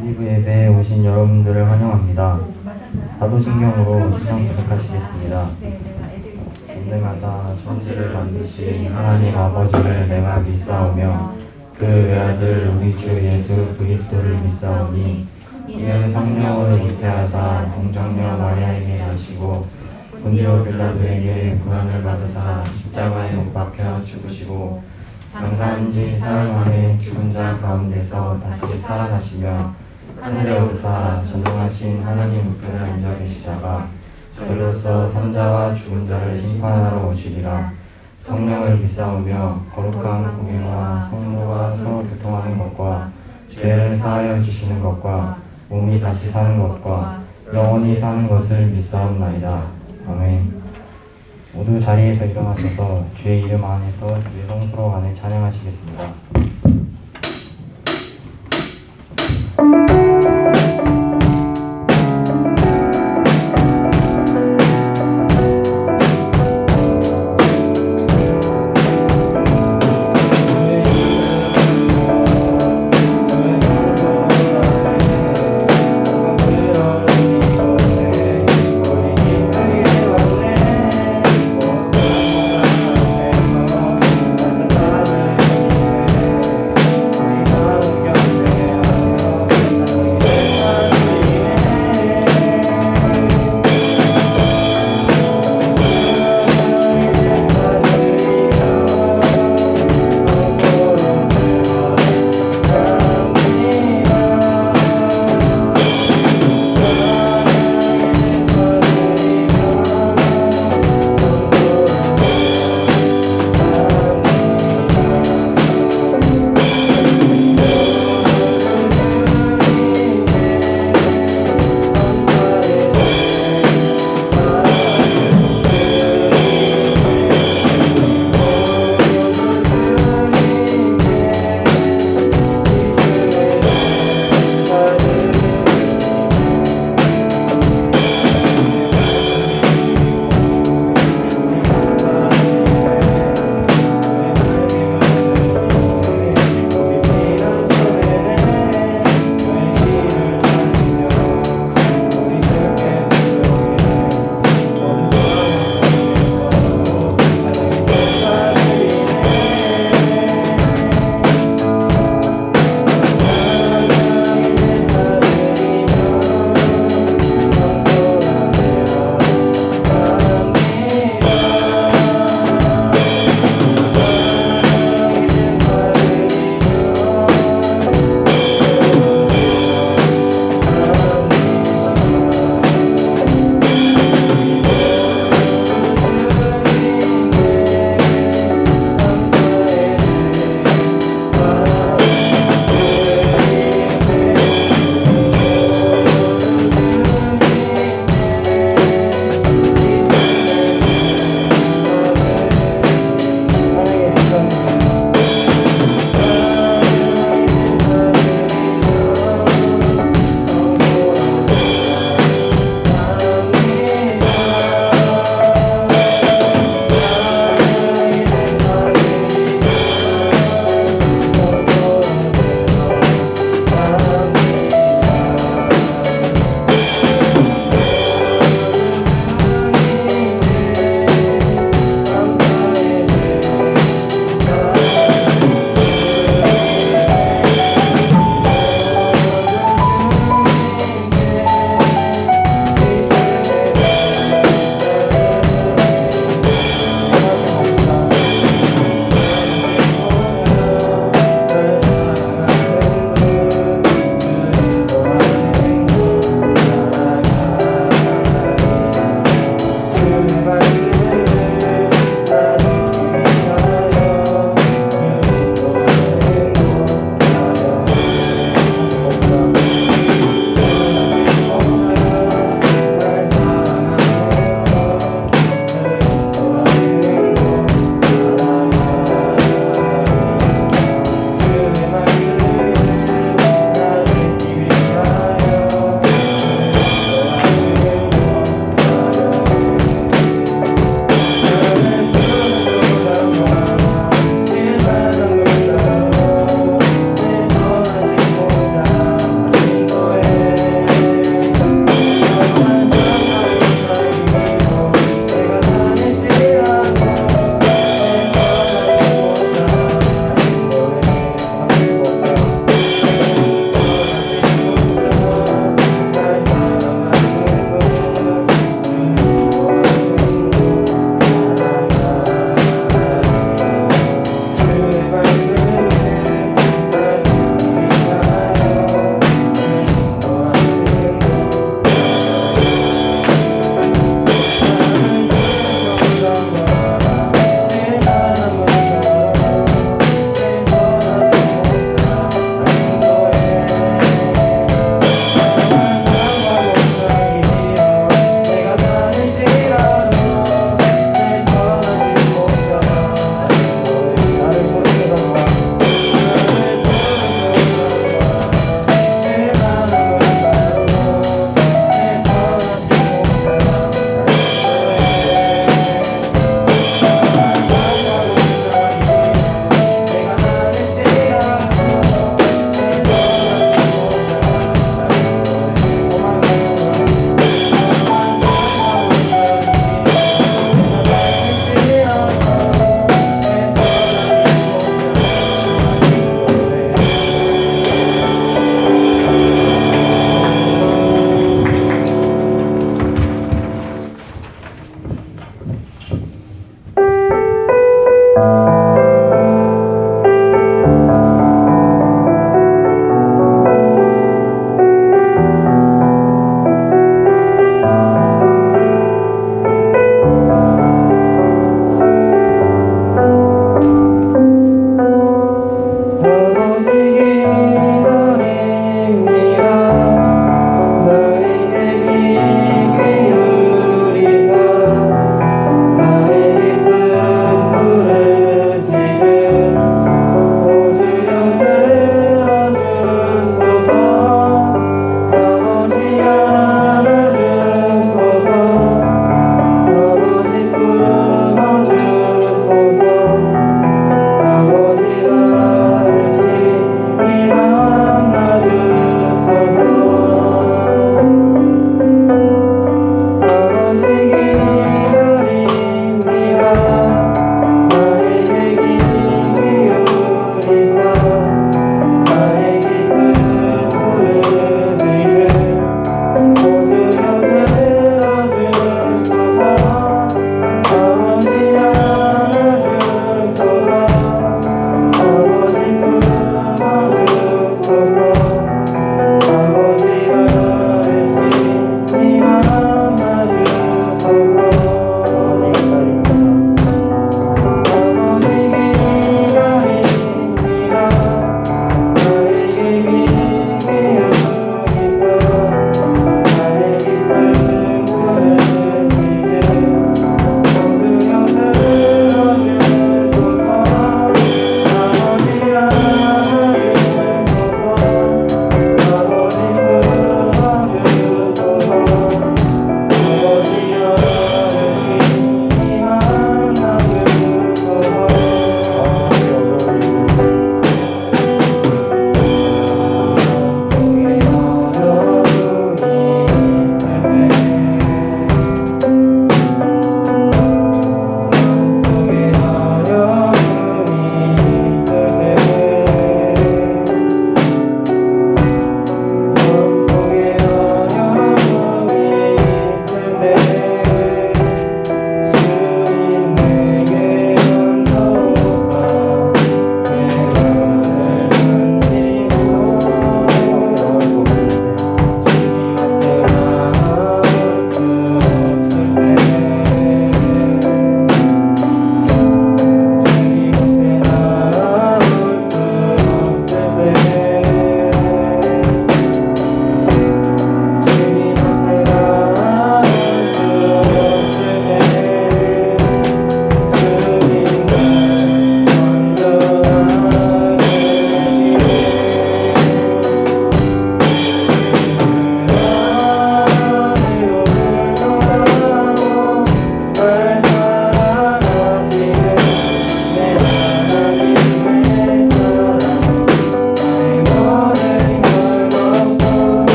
올리브 예배에 오신 여러분들을 환영합니다. 사도신경으로 시선 고백하시겠습니다. 전능하사 천지를 만드신 하나님 아버지를 내가 믿사오며 그 외아들 우리 주 예수 그리스도를 믿사오니 이는 성령으로 잉태하사 동정녀 마리아에게 나시고 본디오 빌라도에게 고난을 받으사 십자가에 못 박혀 죽으시고 장사한 지 사흘 만에 죽은 자 가운데서 다시 살아나시며 하늘에 오르사 전능하신 하나님 우편에 앉아 계시다가 저로서 산자와 죽은 자를 심판하러 오시리라. 성령을 믿사오며 거룩한 공예와 성도가 서로 교통하는 것과 죄를 사하여 주시는 것과 몸이 다시 사는 것과 영원히 사는 것을 믿사옵나이다. 아멘. 모두 자리에서 일어나셔서 주의 이름 안에서 주의 성수로 안에 찬양하시겠습니다.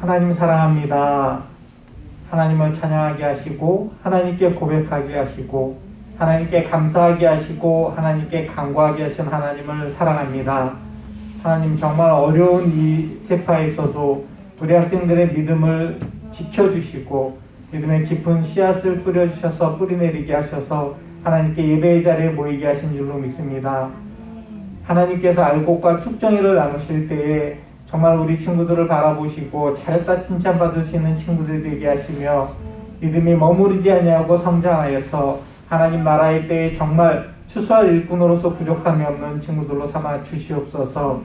하나님 사랑합니다. 하나님을 찬양하게 하시고 하나님께 고백하게 하시고 하나님께 감사하게 하시고 하나님께 간구하게 하신 하나님을 사랑합니다. 하나님 정말 어려운 이 세파에서도 우리 학생들의 믿음을 지켜주시고 믿음의 깊은 씨앗을 뿌려주셔서 뿌리내리게 하셔서 하나님께 예배의 자리에 모이게 하신 줄로 믿습니다. 하나님께서 알곡과 쭉정이를 나누실 때에 정말 우리 친구들을 바라보시고 잘했다 칭찬받을 수 있는 친구들 되게 하시며 믿음이 머무르지 아니하고 성장하여서 하나님 나라의 때에 정말 추수할 일꾼으로서 부족함이 없는 친구들로 삼아 주시옵소서.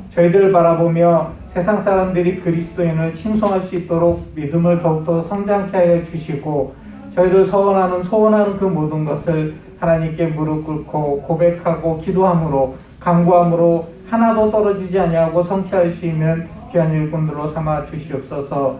저희들을 바라보며 세상 사람들이 그리스도인을 칭송할 수 있도록 믿음을 더욱더 성장케 하여 주시고 저희들 소원하는 그 모든 것을 하나님께 무릎 꿇고 고백하고 기도함으로 간구함으로 하나도 떨어지지 아니하고 성취할 수 있는 귀한 일꾼들로 삼아 주시옵소서.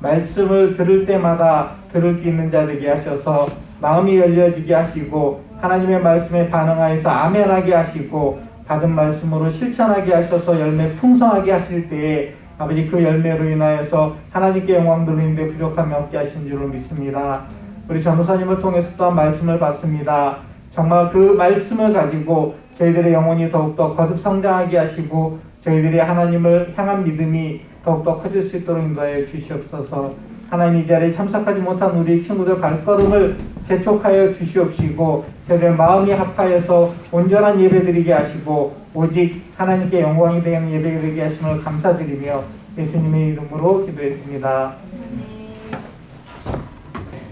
말씀을 들을 때마다 들을 게 있는 자 되게 하셔서 마음이 열려지게 하시고 하나님의 말씀에 반응하여서 아멘하게 하시고 받은 말씀으로 실천하게 하셔서 열매 풍성하게 하실 때에 아버지 그 열매로 인하여서 하나님께 영광 돌리는데 부족함이 없게 하신 줄로 믿습니다. 우리 전도사님을 통해서 또한 말씀을 받습니다. 정말 그 말씀을 가지고 저희들의 영혼이 더욱더 거듭 성장하게 하시고 저희들이 하나님을 향한 믿음이 더욱더 커질 수 있도록 인도하여 주시옵소서. 하나님 이 자리에 참석하지 못한 우리 친구들 발걸음을 재촉하여 주시옵시고 저희들 마음이 합하여서 온전한 예배드리게 하시고 오직 하나님께 영광이 되는 예배드리게 하심을 감사드리며 예수님의 이름으로 기도했습니다.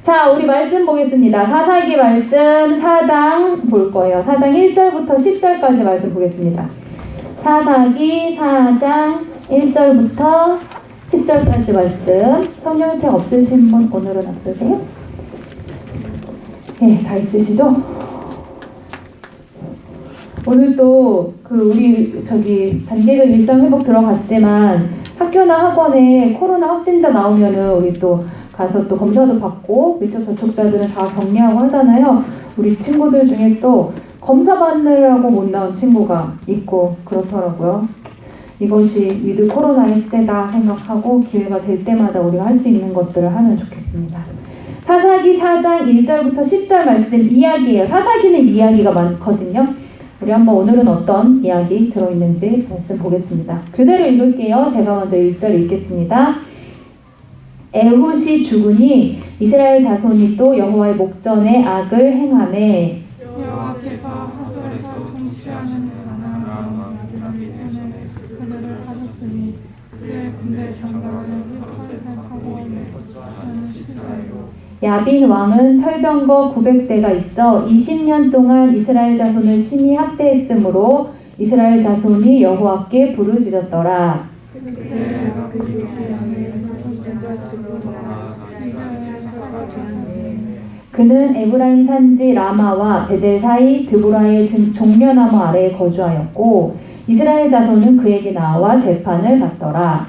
자, 우리 말씀 보겠습니다. 사사기 말씀 4장 볼 거예요. 4장 1절부터 10절까지 말씀 보겠습니다. 사사기 4장 1절부터 10절까지 말씀. 성경책 없으신 분 오늘은 없으세요? 네, 다 있으시죠? 오늘도 우리 단계적 일상 회복 들어갔지만 학교나 학원에 코로나 확진자 나오면은 우리 또 가서 또 검사도 받고 밀접 접촉자들은 다 격리하고 하잖아요. 우리 친구들 중에 또 검사 받느라고 못 나온 친구가 있고 그렇더라고요. 이것이 위드 코로나의 시대다 생각하고 기회가 될 때마다 우리가 할 수 있는 것들을 하면 좋겠습니다. 사사기 4장 1절부터 10절 말씀 이야기예요. 사사기는 이야기가 많거든요. 우리 한번 오늘은 어떤 이야기 들어있는지 말씀 보겠습니다. 그대로 읽을게요. 제가 먼저 1절 읽겠습니다. 에훗이 죽으니 이스라엘 자손이 또 여호와의 목전에 악을 행하매 여호와께서 하솔에서 통치하시는 아람과 기라빈의 손에 그들을 하셨으니 그의 군대 장관은 바로셋하고 이에 거주하는 시스라이요. 야빈 왕은 철병거 900대가 있어 20년 동안 이스라엘 자손을 심히 학대했으므로 이스라엘 자손이 여호와께 부르짖었더라. 그때 그는 에브라임 산지 라마와 베델 사이 드보라의 종려나무 아래에 거주하였고 이스라엘 자손은 그에게 나와 재판을 받더라.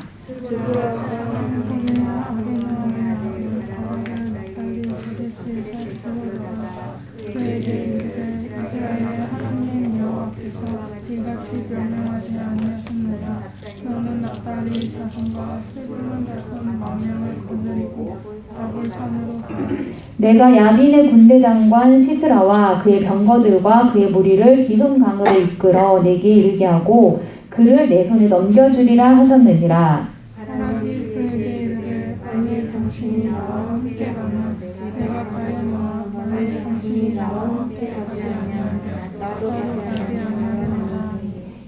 너는 납달리 자손과 스불론 자손 망명을 거느리고 다볼산으로 가라. 내가 야빈의 군대 장관 시스라와 그의 병거들과 그의 무리를 기손강으로 이끌어 내게 이르게 하고 그를 내 손에 넘겨주리라 하셨느니라. 하나님이 그에게 이르되 만일 당신이 나와 함께 가면 내가 가려니와 만일 당신이 나와 함께 가지 않으면 나도 가지 아니하노라.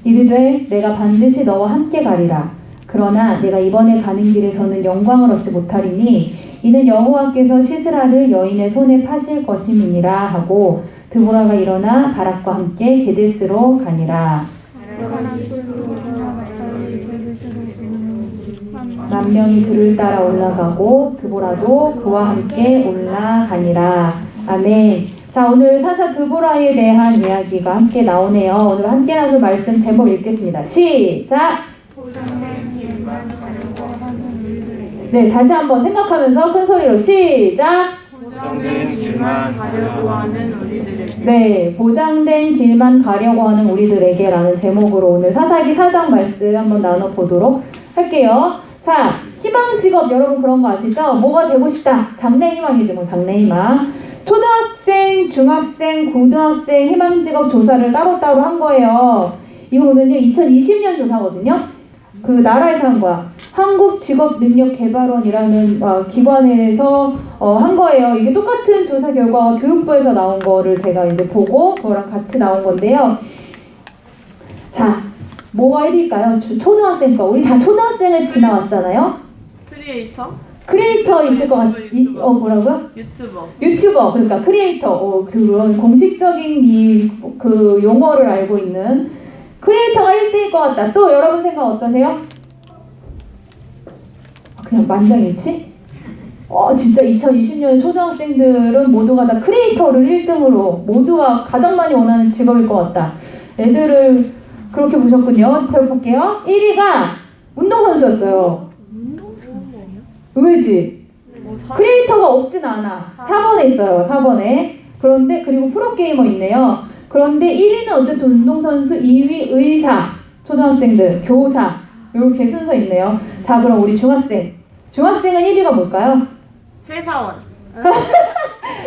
이르되 내가 반드시 너와 함께 가리라. 그러나 내가 이번에 가는 길에서는 영광을 얻지 못하리니 이는 여호와께서 시스라를 여인의 손에 파실 것임이니라 하고 드보라가 일어나 바락과 함께 게데스로 가니라. 만 명이 그를 따라 올라가고 드보라도 그와 함께 올라가니라. 아멘. 자, 오늘 사사 드보라에 대한 이야기가 함께 나오네요. 오늘 함께 나눌 말씀 제목 읽겠습니다. 시작! 네, 다시 한번 생각하면서 큰 소리로 시작! 보장된 길만 가려고 하는 우리들에게. 네, 보장된 길만 가려고 하는 우리들에게 라는 제목으로 오늘 사사기 4장 말씀 한번 나눠보도록 할게요. 자, 희망 직업 여러분 그런 거 아시죠? 뭐가 되고 싶다. 장래 희망이죠. 뭐 장래 희망. 초등학생, 중학생, 고등학생 희망 직업 조사를 따로따로 한 거예요. 이거 보면요. 2020년 조사거든요. 그 나라에서 한 거야. 한국직업능력개발원이라는 기관에서 한 거예요. 이게 똑같은 조사 결과가 교육부에서 나온 거를 제가 이제 보고 그거랑 같이 나온 건데요. 자, 뭐가 1위일까요? 초등학생 거. 우리 다 초등학생을 지나왔잖아요. 크리에이터 있을 것 뭐라고요? 유튜버. 그러니까 크리에이터. 그런 공식적인 그 용어를 알고 있는 크리에이터가 1등일 것 같다. 또 여러분 생각 어떠세요? 그냥 만장일치? 진짜 2020년 초등학생들은 모두가 다 크리에이터를 1등으로 모두가 가장 많이 원하는 직업일 것 같다. 애들을 그렇게 보셨군요. 잘 볼게요. 1위가 운동선수였어요. 왜지? 크리에이터가 없진 않아. 4번에 있어요. 4번에. 그런데 그리고 프로게이머 있네요. 그런데 1위는 어쨌든 운동선수, 2위 의사, 초등학생들, 교사 이렇게 순서 있네요. 자, 그럼 우리 중학생. 중학생은 1위가 뭘까요? 회사원.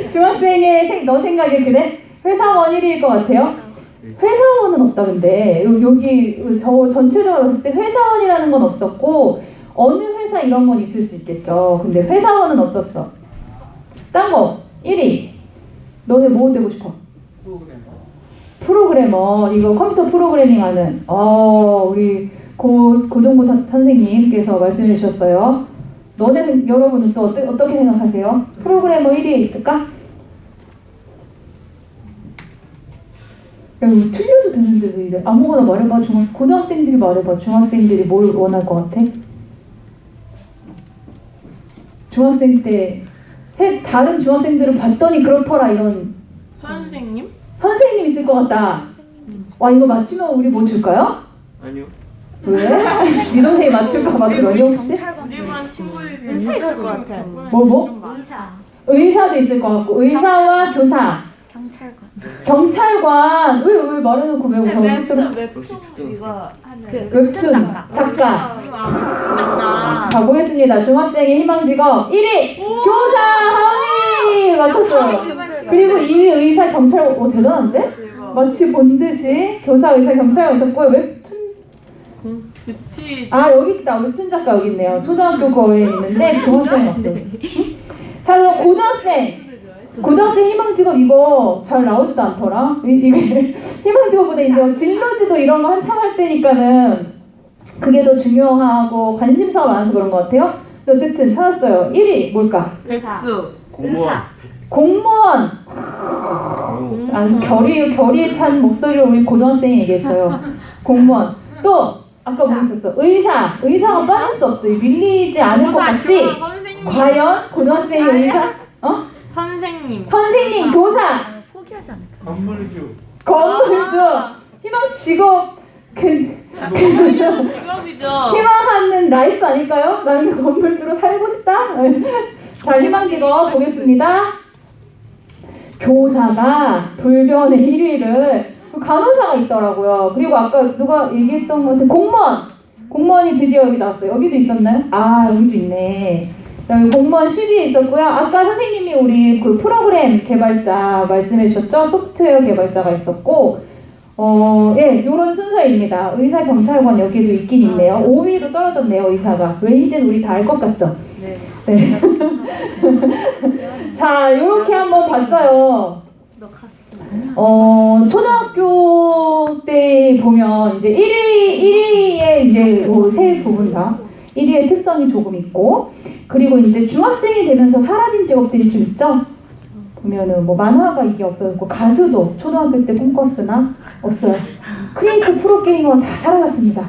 중학생의 너 생각에 그래? 회사원 1위일 것 같아요? 회사원은 없다. 근데 여기 저 전체적으로 봤을 때 회사원이라는 건 없었고 어느 회사 이런 건 있을 수 있겠죠. 근데 회사원은 없었어. 딴 거 1위. 너네 뭐 되고 싶어? 프로그래머. 이거 컴퓨터 프로그래밍 하는 우리 고동구 선생님께서 말씀해 주셨어요. 여러분은 또 어떻게 생각하세요? 프로그래머 1위에 있을까? 야, 이거 틀려도 되는데 왜 이래? 아무거나 말해봐. 고등학생들이 말해봐. 중학생들이 뭘 원할 것 같아? 중학생 때 다른 중학생들을 봤더니 그렇더라 이런. 선생님 있을 것 같다. 와, 이거 맞추면 우리 뭐 줄까요? 아니요. 왜? 네 동생이 맞출까봐 그러니 혹시? 의사 있을 것 같아. 뭐? 의사도 있을 것 같고 의사와 교사. 경찰관. 왜 말해놓고 왜 웃어? 웹툰 작가. 자, 보겠습니다. 중학생의 희망직업 1위 교사 하위 맞췄어요. 그리고 2위 의사 경찰. 대단한데? 마치 본 듯이 교사 의사 경찰관 있었고 웹툰. 여기 있다. 웹툰 작가 여기 있네요. 초등학교 거에 있는데 중학생은 없어요. 자, 그럼 고등학생 희망직업 이거 잘 나오지도 않더라. 이게 희망직업보다 이제 진로지도 이런 거 한참 할 때니까는 그게 더 중요하고 관심사가 많아서 그런 것 같아요. 근데 어쨌든 찾았어요. 1위 뭘까? 공무원. 아주 결의에 찬 목소리로 우리 고등학생이 얘기했어요. 공무원. 또 아까 뭐 있었어? 의사가 빠질 수 없죠. 밀리지 않을 것 같지? 과연 고등학생이 의사? 선생님, 교사. 포기하지 않을까? 건물주. 희망 직업. 직업이죠. 희망하는 라이프 아닐까요? 나는 건물주로 살고 싶다. 자, 희망 직업 보겠습니다. 교사가 불변의 1위를. 간호사가 있더라고요. 그리고 아까 누가 얘기했던 것 같은 공무원이 드디어 여기 나왔어요. 여기도 있었나요? 여기도 있네. 여기 공무원 10위에 있었고요. 아까 선생님이 우리 그 프로그램 개발자 말씀해 주셨죠? 소프트웨어 개발자가 있었고 요런 순서입니다. 의사, 경찰관 여기도 있긴 있네요. 5위로 떨어졌네요, 의사가. 왜인지는 우리 다 알 것 같죠? 네. 자, 요렇게 한번 봤어요. 초등학교 때 보면 이제 1위에 이제 세 부분 다 1위의 특성이 조금 있고, 그리고 이제 중학생이 되면서 사라진 직업들이 좀 있죠. 보면은 뭐 만화가 이게 없어졌고, 가수도 초등학교 때 꿈꿨으나 없어요. 크리에이터 프로게이머 다 사라졌습니다.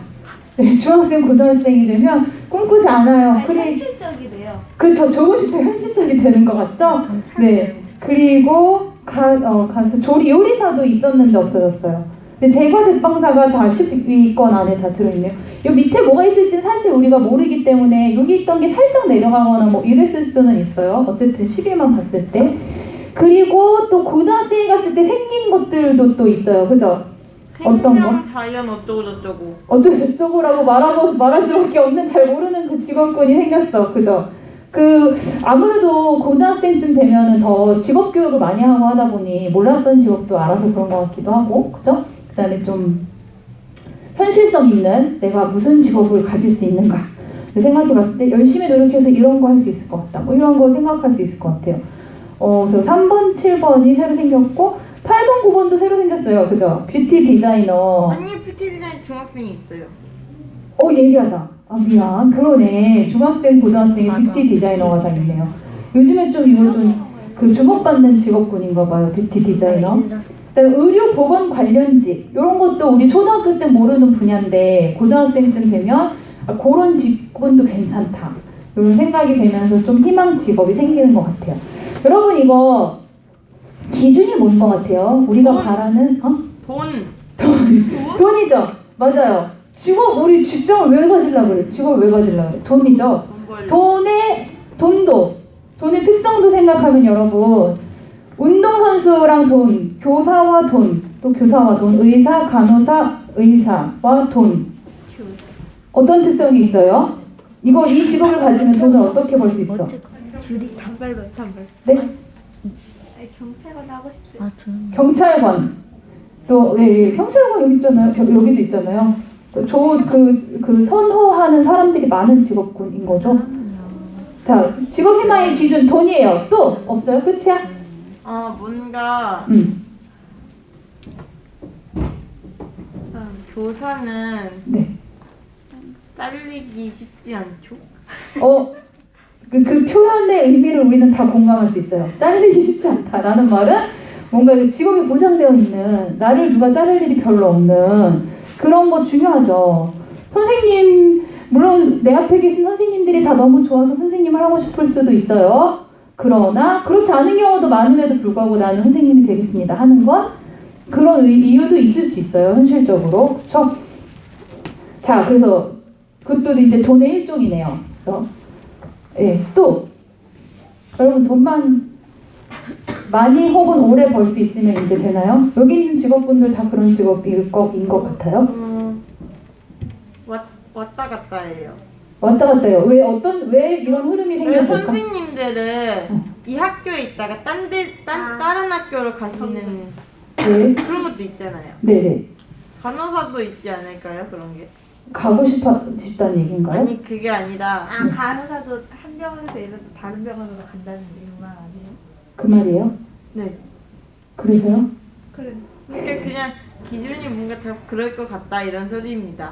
네, 중학생 고등학생이 되면 꿈꾸지 않아요. 현실적이 돼요. 그렇죠. 조금씩 더 현실적이 되는 것 같죠. 네. 그리고 가수 요리사도 있었는데 없어졌어요. 근데 제과 제빵사가 다 10위권 안에 다 들어있네요. 이 밑에 뭐가 있을지는 사실 우리가 모르기 때문에 여기 있던 게 살짝 내려가거나 뭐 이랬을 수는 있어요. 어쨌든 10위만 봤을 때. 그리고 또 고등학생이 갔을 때 생긴 것들도 또 있어요. 그죠? 어떤 거? 생명 자연 어쩌고 저쩌고. 어쩌고저쩌고라고 말할 수밖에 없는 잘 모르는 그 직업군이 생겼어. 그죠? 아무래도 고등학생쯤 되면은 더 직업 교육을 많이 하고 하다 보니 몰랐던 직업도 알아서 그런 것 같기도 하고, 그죠? 그 다음에 좀 현실성 있는 내가 무슨 직업을 가질 수 있는가를 생각해 봤을 때 열심히 노력해서 이런 거 할 수 있을 것 같다. 뭐 이런 거 생각할 수 있을 것 같아요. 그래서 3번, 7번이 새로 생겼고 8번, 9번도 새로 생겼어요. 그죠? 뷰티 디자이너. 아니 뷰티 디자인 중학생이 있어요. 예리하다. 미안. 그러네. 중학생, 고등학생이 맞아. 뷰티 디자이너가 다 있네요. 요즘에 좀 이거 좀 그 주목받는 직업군인가 봐요. 뷰티 디자이너. 그다음에 의료 보건 관련직. 이런 것도 우리 초등학교 때 모르는 분야인데 고등학생쯤 되면 그런 직군도 괜찮다. 이런 생각이 되면서 좀 희망 직업이 생기는 것 같아요. 여러분 이거 기준이 뭔 것 같아요? 우리가 돈. 바라는 돈이죠. 맞아요. 우리 직장을 왜 가지려고 그래? 직업을 왜 가지려고 그래? 돈이죠. 돈의 특성도 생각하면 여러분 운동선수랑 돈, 교사와 돈, 또 교사와 돈, 의사, 간호사, 의사와 돈. 어떤 특성이 있어요? 이 직업을 가지면 돈을 어떻게 벌 수 있어? 줄이 단발로 단발. 네? 경찰관 하고 싶어요. 경찰관. 또 경찰관 여기 있잖아요. 여기도 있잖아요. 좋은 그 선호하는 사람들이 많은 직업군인 거죠. 자, 직업 희망의 기준 돈이에요. 또 없어요? 끝이야? 뭔가 교사는 네. 잘리기 쉽지 않죠? 그 표현의 의미를 우리는 다 공감할 수 있어요. 잘리기 쉽지 않다라는 말은 뭔가 그 직업이 보장되어 있는, 나를 누가 자를 일이 별로 없는 그런 거 중요하죠. 선생님, 물론 내 앞에 계신 선생님들이 다 너무 좋아서 선생님을 하고 싶을 수도 있어요. 그러나 그렇지 않은 경우도 많음에도 불구하고 나는 선생님이 되겠습니다 하는 건 그런 이유도 있을 수 있어요. 현실적으로. 그렇죠? 자, 그래서 그것도 이제 돈의 일종이네요. 그래서 또 여러분 돈만 많이 혹은 오래 벌 수 있으면 이제 되나요? 여기 있는 직업분들 다 그런 직업인 것 같아요? 왔다 갔다 해요. 왔다 갔다 해요. 왜 이런 흐름이 생겼을까? 선생님들은 이 학교에 있다가 다른 학교로 가시는 네. 그런 것도 있잖아요. 네네. 간호사도 있지 않을까요? 그런 게. 가고 싶다는 얘기인가요? 아니 그게 아니라 간호사도 한 병원에서 일해도 다른 병원으로 간다는 말 아니에요? 그 말이에요? 네. 그래서요? 그러니까 그냥 기준이 뭔가 다 그럴 것 같다 이런 소리입니다.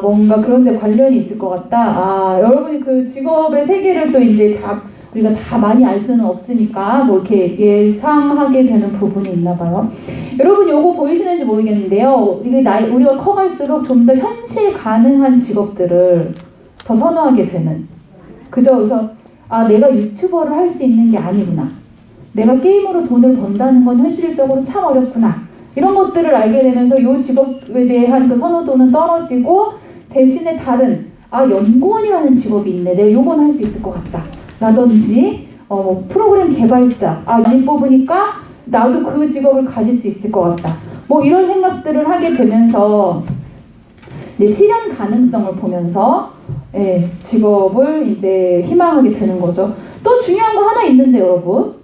뭔가 그런 데 관련이 있을 것 같다. 여러분이 그 직업의 세계를 또 이제 우리가 다 많이 알 수는 없으니까 뭐 이렇게 예상하게 되는 부분이 있나 봐요. 여러분 요거 보이시는지 모르겠는데요. 우리가 커갈수록 좀 더 현실 가능한 직업들을 더 선호하게 되는. 그죠? 그래서 내가 유튜버를 할 수 있는 게 아니구나. 내가 게임으로 돈을 번다는 건 현실적으로 참 어렵구나. 이런 것들을 알게 되면서 이 직업에 대한 그 선호도는 떨어지고 대신에 다른 연구원이라는 직업이 있네. 내가 요건 할 수 있을 것 같다. 라든지 프로그램 개발자. 많이 뽑으니까 나도 그 직업을 가질 수 있을 것 같다. 뭐 이런 생각들을 하게 되면서 이제 실현 가능성을 보면서 직업을 이제 희망하게 되는 거죠. 또 중요한 거 하나 있는데 여러분.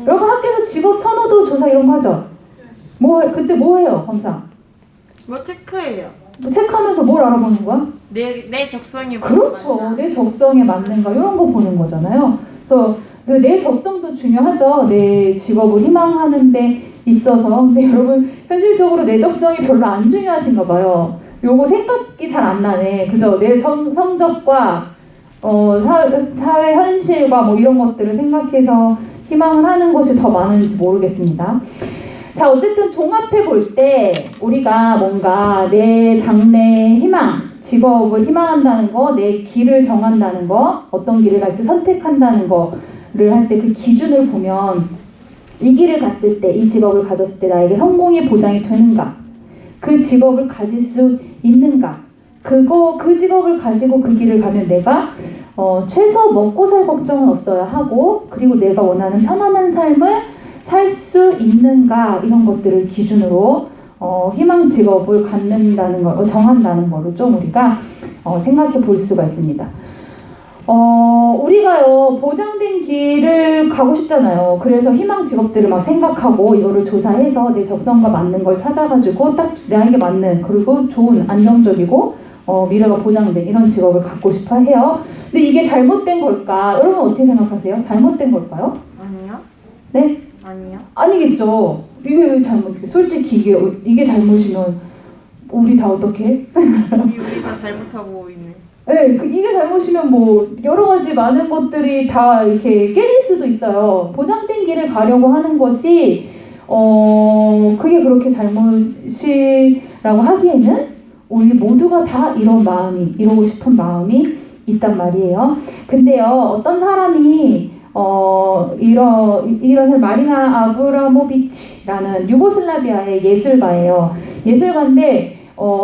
여러분 학교에서 직업 선호도 조사 이런 거 하죠? 그때 뭐 해요, 검사? 뭐 체크해요. 체크하면서 뭘 알아보는 거야? 내 적성이 그렇죠. 맞나? 내 적성에 맞는가 이런 거 보는 거잖아요. 그래서 그 내 적성도 중요하죠. 내 직업을 희망하는 데 있어서. 근데 여러분 현실적으로 내 적성이 별로 안 중요하신가 봐요. 요거 생각이 잘 안 나네. 그죠? 내 성적과 사회 현실과 뭐 이런 것들을 생각해서 희망을 하는 것이 더 많은지 모르겠습니다. 자, 어쨌든 종합해 볼 때 우리가 뭔가 내 장래 희망, 직업을 희망한다는 거, 내 길을 정한다는 거, 어떤 길을 갈지 선택한다는 거를 할 때 그 기준을 보면 이 길을 갔을 때, 이 직업을 가졌을 때 나에게 성공이 보장이 되는가? 그 직업을 가질 수 있는가? 그 직업을 가지고 그 길을 가면 내가 최소 먹고 살 걱정은 없어야 하고, 그리고 내가 원하는 편안한 삶을 살 수 있는가, 이런 것들을 기준으로 희망 직업을 갖는다는 걸 정한다는 거로 좀 우리가 생각해 볼 수가 있습니다. 우리가요 보장된 길을 가고 싶잖아요. 그래서 희망 직업들을 막 생각하고 이거를 조사해서 내 적성과 맞는 걸 찾아가지고 딱 나에게 맞는 그리고 좋은 안정적이고 미래가 보장된 이런 직업을 갖고 싶어 해요. 근데 이게 잘못된 걸까? 여러분 어떻게 생각하세요? 잘못된 걸까요? 아니요? 네? 아니요? 아니겠죠. 이게 왜 잘못이에요? 솔직히 이게 잘못이면 우리 다 어떻게 해? 우리 다 잘못하고 있네. 네, 이게 잘못이면 뭐 여러 가지 많은 것들이 다 이렇게 깨질 수도 있어요. 보장된 길을 가려고 하는 것이 그게 그렇게 잘못이라고 하기에는 우리 모두가 다 이러고 싶은 마음이 있단 말이에요. 근데요, 어떤 사람이 이런 마리나 아브라모비치라는 유고슬라비아의 예술가예요. 예술가인데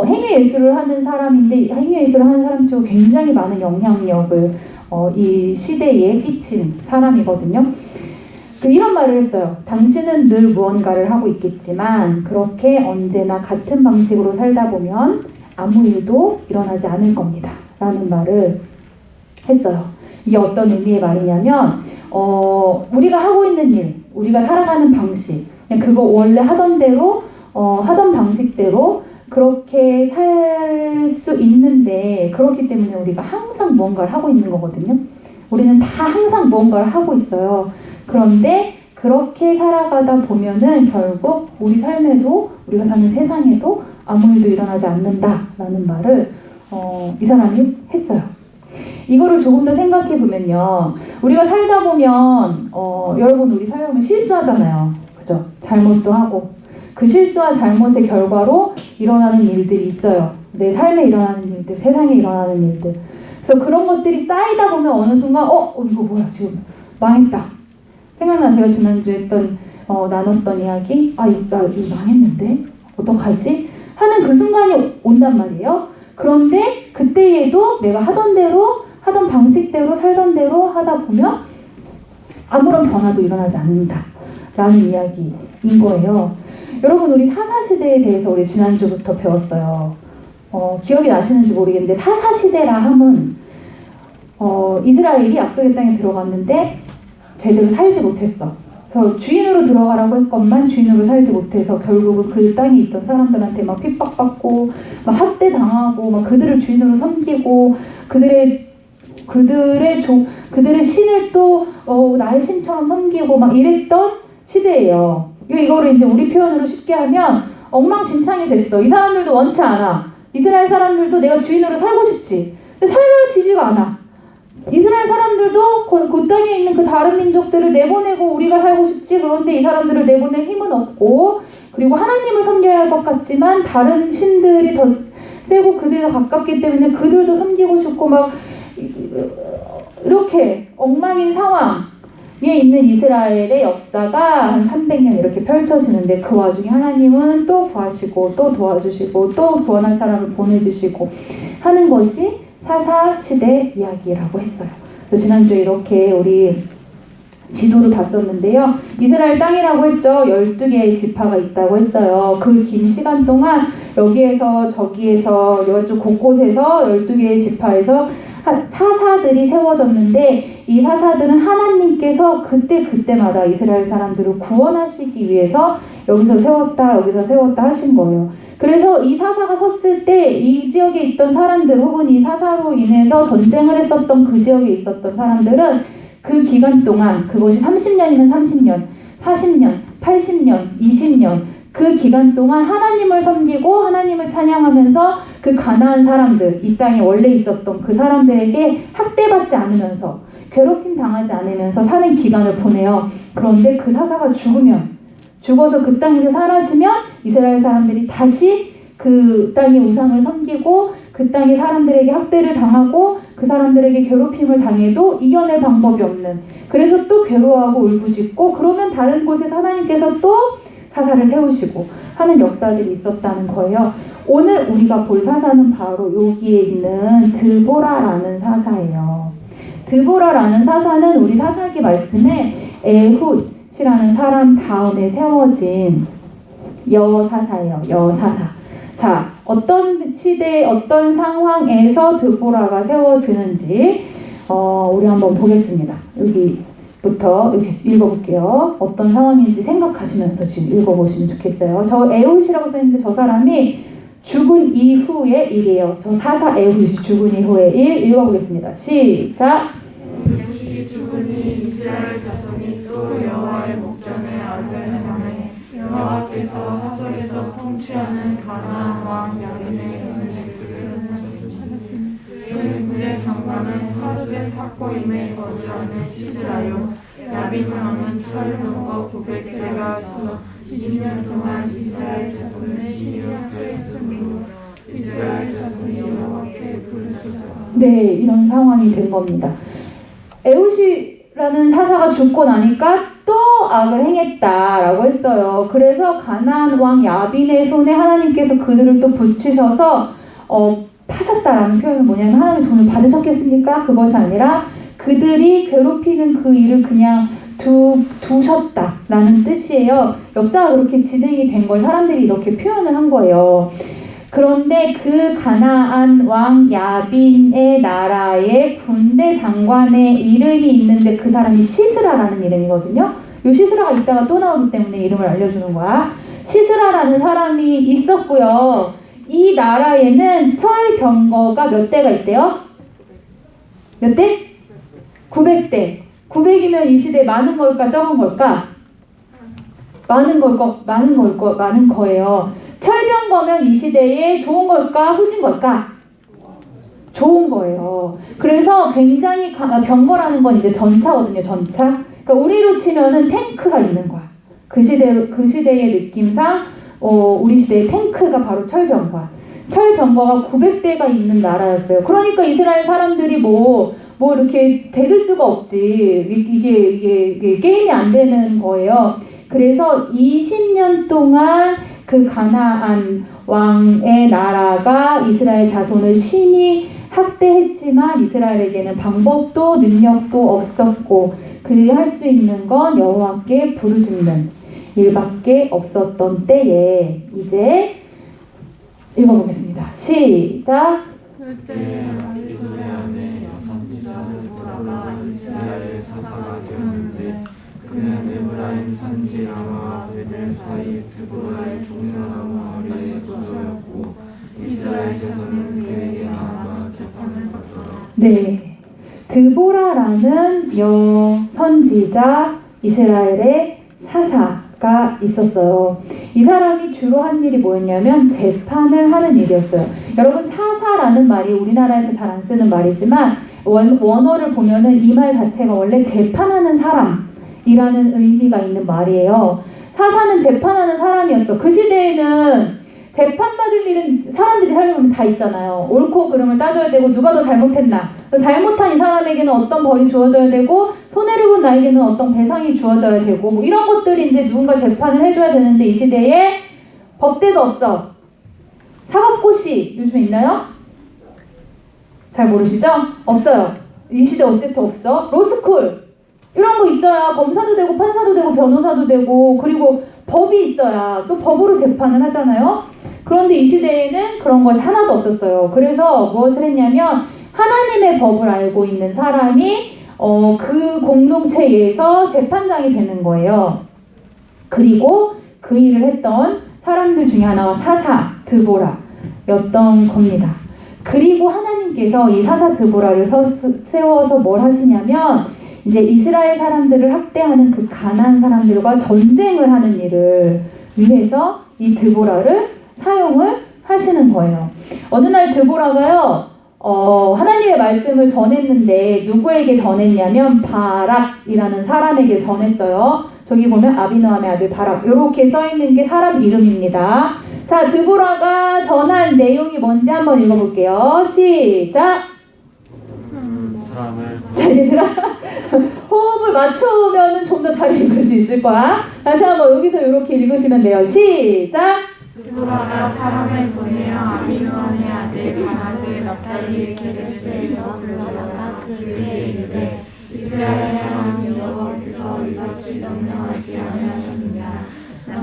행위 예술을 하는 사람인데 행위 예술을 하는 사람 치고 굉장히 많은 영향력을 이 시대에 끼친 사람이거든요. 이런 말을 했어요. 당신은 늘 무언가를 하고 있겠지만 그렇게 언제나 같은 방식으로 살다 보면 아무 일도 일어나지 않을 겁니다. 라는 말을 했어요. 이게 어떤 의미의 말이냐면 우리가 하고 있는 일, 우리가 살아가는 방식 그냥 그거 원래 하던 대로 하던 방식대로 그렇게 살 수 있는데 그렇기 때문에 우리가 항상 무언가를 하고 있는 거거든요. 우리는 다 항상 무언가를 하고 있어요. 그런데 그렇게 살아가다 보면은 결국 우리 삶에도 우리가 사는 세상에도 아무 일도 일어나지 않는다라는 말을 이 사람이 했어요. 이거를 조금 더 생각해 보면요. 우리가 살다 보면 여러분 우리 살다 보면 실수하잖아요. 그죠? 잘못도 하고 그 실수와 잘못의 결과로 일어나는 일들이 있어요. 내 삶에 일어나는 일들, 세상에 일어나는 일들. 그래서 그런 것들이 쌓이다 보면 어느 순간 이거 뭐야 지금 망했다. 생각나세요? 지난주에 나눴던 이야기? 나 이거 망했는데? 어떡하지? 하는 그 순간이 온단 말이에요. 그런데 그때에도 내가 하던 대로 하던 방식대로 살던 대로 하다 보면 아무런 변화도 일어나지 않는다 라는 이야기인 거예요. 여러분 우리 사사시대에 대해서 우리 지난주부터 배웠어요. 기억이 나시는지 모르겠는데 사사시대라 함은 이스라엘이 약속의 땅에 들어갔는데 제대로 살지 못했어. 그래서 주인으로 들어가라고 했건만 주인으로 살지 못해서 결국은 그 땅에 있던 사람들한테 막 핍박받고 막 학대당하고 막 그들을 주인으로 섬기고 그들의 신을 또 나의 신처럼 섬기고 막 이랬던 시대예요. 이거를 이제 우리 표현으로 쉽게 하면 엉망진창이 됐어. 이 사람들도 원치 않아. 이스라엘 사람들도 내가 주인으로 살고 싶지. 근데 살려지지가 않아. 이스라엘 사람들도 그 땅에 있는 그 다른 민족들을 내보내고 우리가 살고 싶지. 그런데 이 사람들을 내보낼 힘은 없고 그리고 하나님을 섬겨야 할 것 같지만 다른 신들이 더 세고 그들이 더 가깝기 때문에 그들도 섬기고 싶고 막 이렇게 엉망인 상황에 있는 이스라엘의 역사가 한 300년 이렇게 펼쳐지는데 그 와중에 하나님은 또 구하시고 또 도와주시고 또 구원할 사람을 보내주시고 하는 것이 사사시대 이야기라고 했어요. 그래서 지난주에 이렇게 우리 지도를 봤었는데요. 이스라엘 땅이라고 했죠. 12개의 지파가 있다고 했어요. 그 긴 시간 동안 여기에서 저기에서 이쪽 곳곳에서 12개의 지파에서 사사들이 세워졌는데 이 사사들은 하나님께서 그때마다 이스라엘 사람들을 구원하시기 위해서 여기서 세웠다 하신 거예요. 그래서 이 사사가 섰을 때 이 지역에 있던 사람들 혹은 이 사사로 인해서 전쟁을 했었던 그 지역에 있었던 사람들은 그 기간 동안 그것이 30년이면 30년, 40년, 80년, 20년 그 기간 동안 하나님을 섬기고 하나님을 찬양하면서 그 가나안 사람들, 이 땅에 원래 있었던 그 사람들에게 학대받지 않으면서 괴롭힘 당하지 않으면서 사는 기간을 보내요. 그런데 그 사사가 죽어서 그 땅에서 사라지면 이스라엘 사람들이 다시 그 땅의 우상을 섬기고 그 땅의 사람들에게 학대를 당하고 그 사람들에게 괴롭힘을 당해도 이겨낼 방법이 없는, 그래서 또 괴로워하고 울부짖고 그러면 다른 곳에서 하나님께서 또 사사를 세우시고 하는 역사들이 있었다는 거예요. 오늘 우리가 볼 사사는 바로 여기에 있는 드보라라는 사사예요. 드보라라는 사사는 우리 사사기 말씀에 에훗이라는 사람 다음에 세워진 여사사예요. 여사사. 자, 어떤 시대, 어떤 상황에서 드보라가 세워지는지 우리 한번 보겠습니다. 여기부터 이렇게 읽어볼게요. 어떤 상황인지 생각하시면서 지금 읽어보시면 좋겠어요. 저 에훗이라고 써있는데 저 사람이 죽은 이후의 일이에요. 저 사사 에훗이 죽은 이후의 일 읽어보겠습니다. 시작. 에훗이 죽으니 이스라엘 자손이 또 여호와의 목전에 악을 행하매 여호와께서 하솔에서 통치하는 가나안 왕 야빈의 손에 그를 사셨으니 그의 장관은 하루벳 학고임에 거주하는 시스라요. 야빈 왕은 철병거 900대가 있어 20년 동안 이스라엘 자손을 시력했으므로 이스라엘 자손이 여호와께 부르짖었다. 네, 이런 상황이 된 겁니다. 에훗이라는 사사가 죽고 나니까 또 악을 행했다라고 했어요. 그래서 가나안 왕 야빈의 손에 하나님께서 그들을 또 붙이셔서 파셨다라는 표현은 뭐냐면 하나님의 돈을 받으셨겠습니까? 그것이 아니라 그들이 괴롭히는 그 일을 그냥 두셨다라는 뜻이에요. 역사가 그렇게 진행이 된 걸 사람들이 이렇게 표현을 한 거예요. 그런데 그 가나안 왕 야빈의 나라의 군대 장관의 이름이 있는데 그 사람이 시스라라는 이름이거든요. 이 시스라가 이따가 또 나오기 때문에 이름을 알려주는 거야. 시스라라는 사람이 있었고요. 이 나라에는 철병거가 몇 대가 있대요? 몇 대? 900대. 900이면 이 시대에 많은 걸까 적은 걸까? 많은 거예요. 철병거면 이 시대에 좋은 걸까 후진 걸까? 좋은 거예요. 그래서 굉장히 병거라는 건 이제 전차거든요. 전차. 그러니까 우리로 치면은 탱크가 있는 거야. 그 시대의 느낌상 우리 시대의 탱크가 바로 철병거야. 철병거가 900대가 있는 나라였어요. 그러니까 이스라엘 사람들이 뭐 이렇게 대들 수가 없지. 이게 게임이 안 되는 거예요. 그래서 20년 동안 그 가나안 왕의 나라가 이스라엘 자손을 심히 학대했지만 이스라엘에게는 방법도 능력도 없었고 그들이 할 수 있는 건 여호와께 부르짖는 일밖에 없었던 때에 이제 읽어보겠습니다. 시작. 그때 아비도에 안에 선지자 드보라가 이스라엘 사사가 되었는데 그는 에브라임 산지 라마와 베델 사이 드보라의 종려나무 아래에 거주하였고 이스라엘 자손은 그에게 나아가 재판을 받더라. 네, 드보라라는 여선지자 이스라엘의 사사가 있었어요. 이 사람이 주로 한 일이 뭐였냐면 재판을 하는 일이었어요. 여러분 사사라는 말이 우리나라에서 잘 안 쓰는 말이지만 원어를 보면은 이 말 자체가 원래 재판하는 사람이라는 의미가 있는 말이에요. 사사는 재판하는 사람이었어. 그 시대에는 재판받을 일은 사람들이 살려면 다 있잖아요. 옳고 그름을 따져야 되고 누가 더 잘못했나. 잘못한 이 사람에게는 어떤 벌이 주어져야 되고 손해를 본 나에게는 어떤 배상이 주어져야 되고 뭐 이런 것들이 이제 누군가 재판을 해줘야 되는데 이 시대에 법대도 없어. 사법고시 요즘에 있나요? 잘 모르시죠? 없어요. 이 시대 어쨌든 없어. 로스쿨 이런 거 있어야 검사도 되고 판사도 되고 변호사도 되고 그리고 법이 있어야 또 법으로 재판을 하잖아요. 그런데 이 시대에는 그런 것이 하나도 없었어요. 그래서 무엇을 했냐면 하나님의 법을 알고 있는 사람이 그 공동체에서 재판장이 되는 거예요. 그리고 그 일을 했던 사람들 중에 하나가 사사 드보라였던 겁니다. 그리고 하나님께서 이 사사 드보라를 세워서 뭘 하시냐면 이제 이스라엘 사람들을 학대하는 그 가나안 사람들과 전쟁을 하는 일을 위해서 이 드보라를 사용을 하시는 거예요. 어느 날 드보라가요, 하나님의 말씀을 전했는데 누구에게 전했냐면 바락이라는 사람에게 전했어요. 저기 보면 아비노함의 아들 바락 이렇게 써있는 게 사람 이름입니다. 자, 드보라가 전한 내용이 뭔지 한번 읽어볼게요. 시작. 자, 얘들아 호흡을 맞추면 좀 더 잘 읽을 수 있을 거야. 다시 한번 여기서 이렇게 읽으시면 돼요. 시작. 드보라가 사람을 보내어 아비노함의 아들 바락을 납달리 게데스에서 불러다가 그에게 이르되 이스라엘 하나님 여호와께서 이같이 명령하지 아니하셨느냐.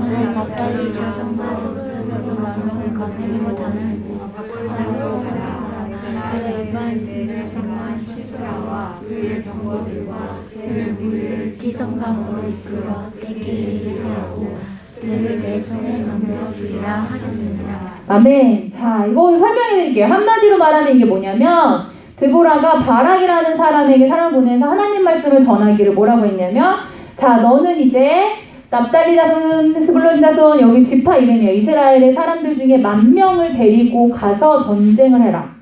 나는 납달리 자손과 스불론에서 만명을 거느리고 다니고 바골산으로 살아. 내가 일반인들을 생활한 시스라와 그의 병거들과 그의 무리를 기성강으로 이끌어 때게 이르게 하고 그를 내 손에 넘겨주리라 하셨습니다. 아멘. 자, 이거 설명해 드릴게요. 한마디로 말하면 이게 뭐냐면 드보라가 바락이라는 사람에게 사람을 보내서 하나님 말씀을 전하기를 뭐라고 했냐면, 자, 너는 이제 납달리 자손, 스불론 자손, 여기 지파 이름이에요. 이스라엘의 사람들 중에 10,000명을 데리고 가서 전쟁을 해라.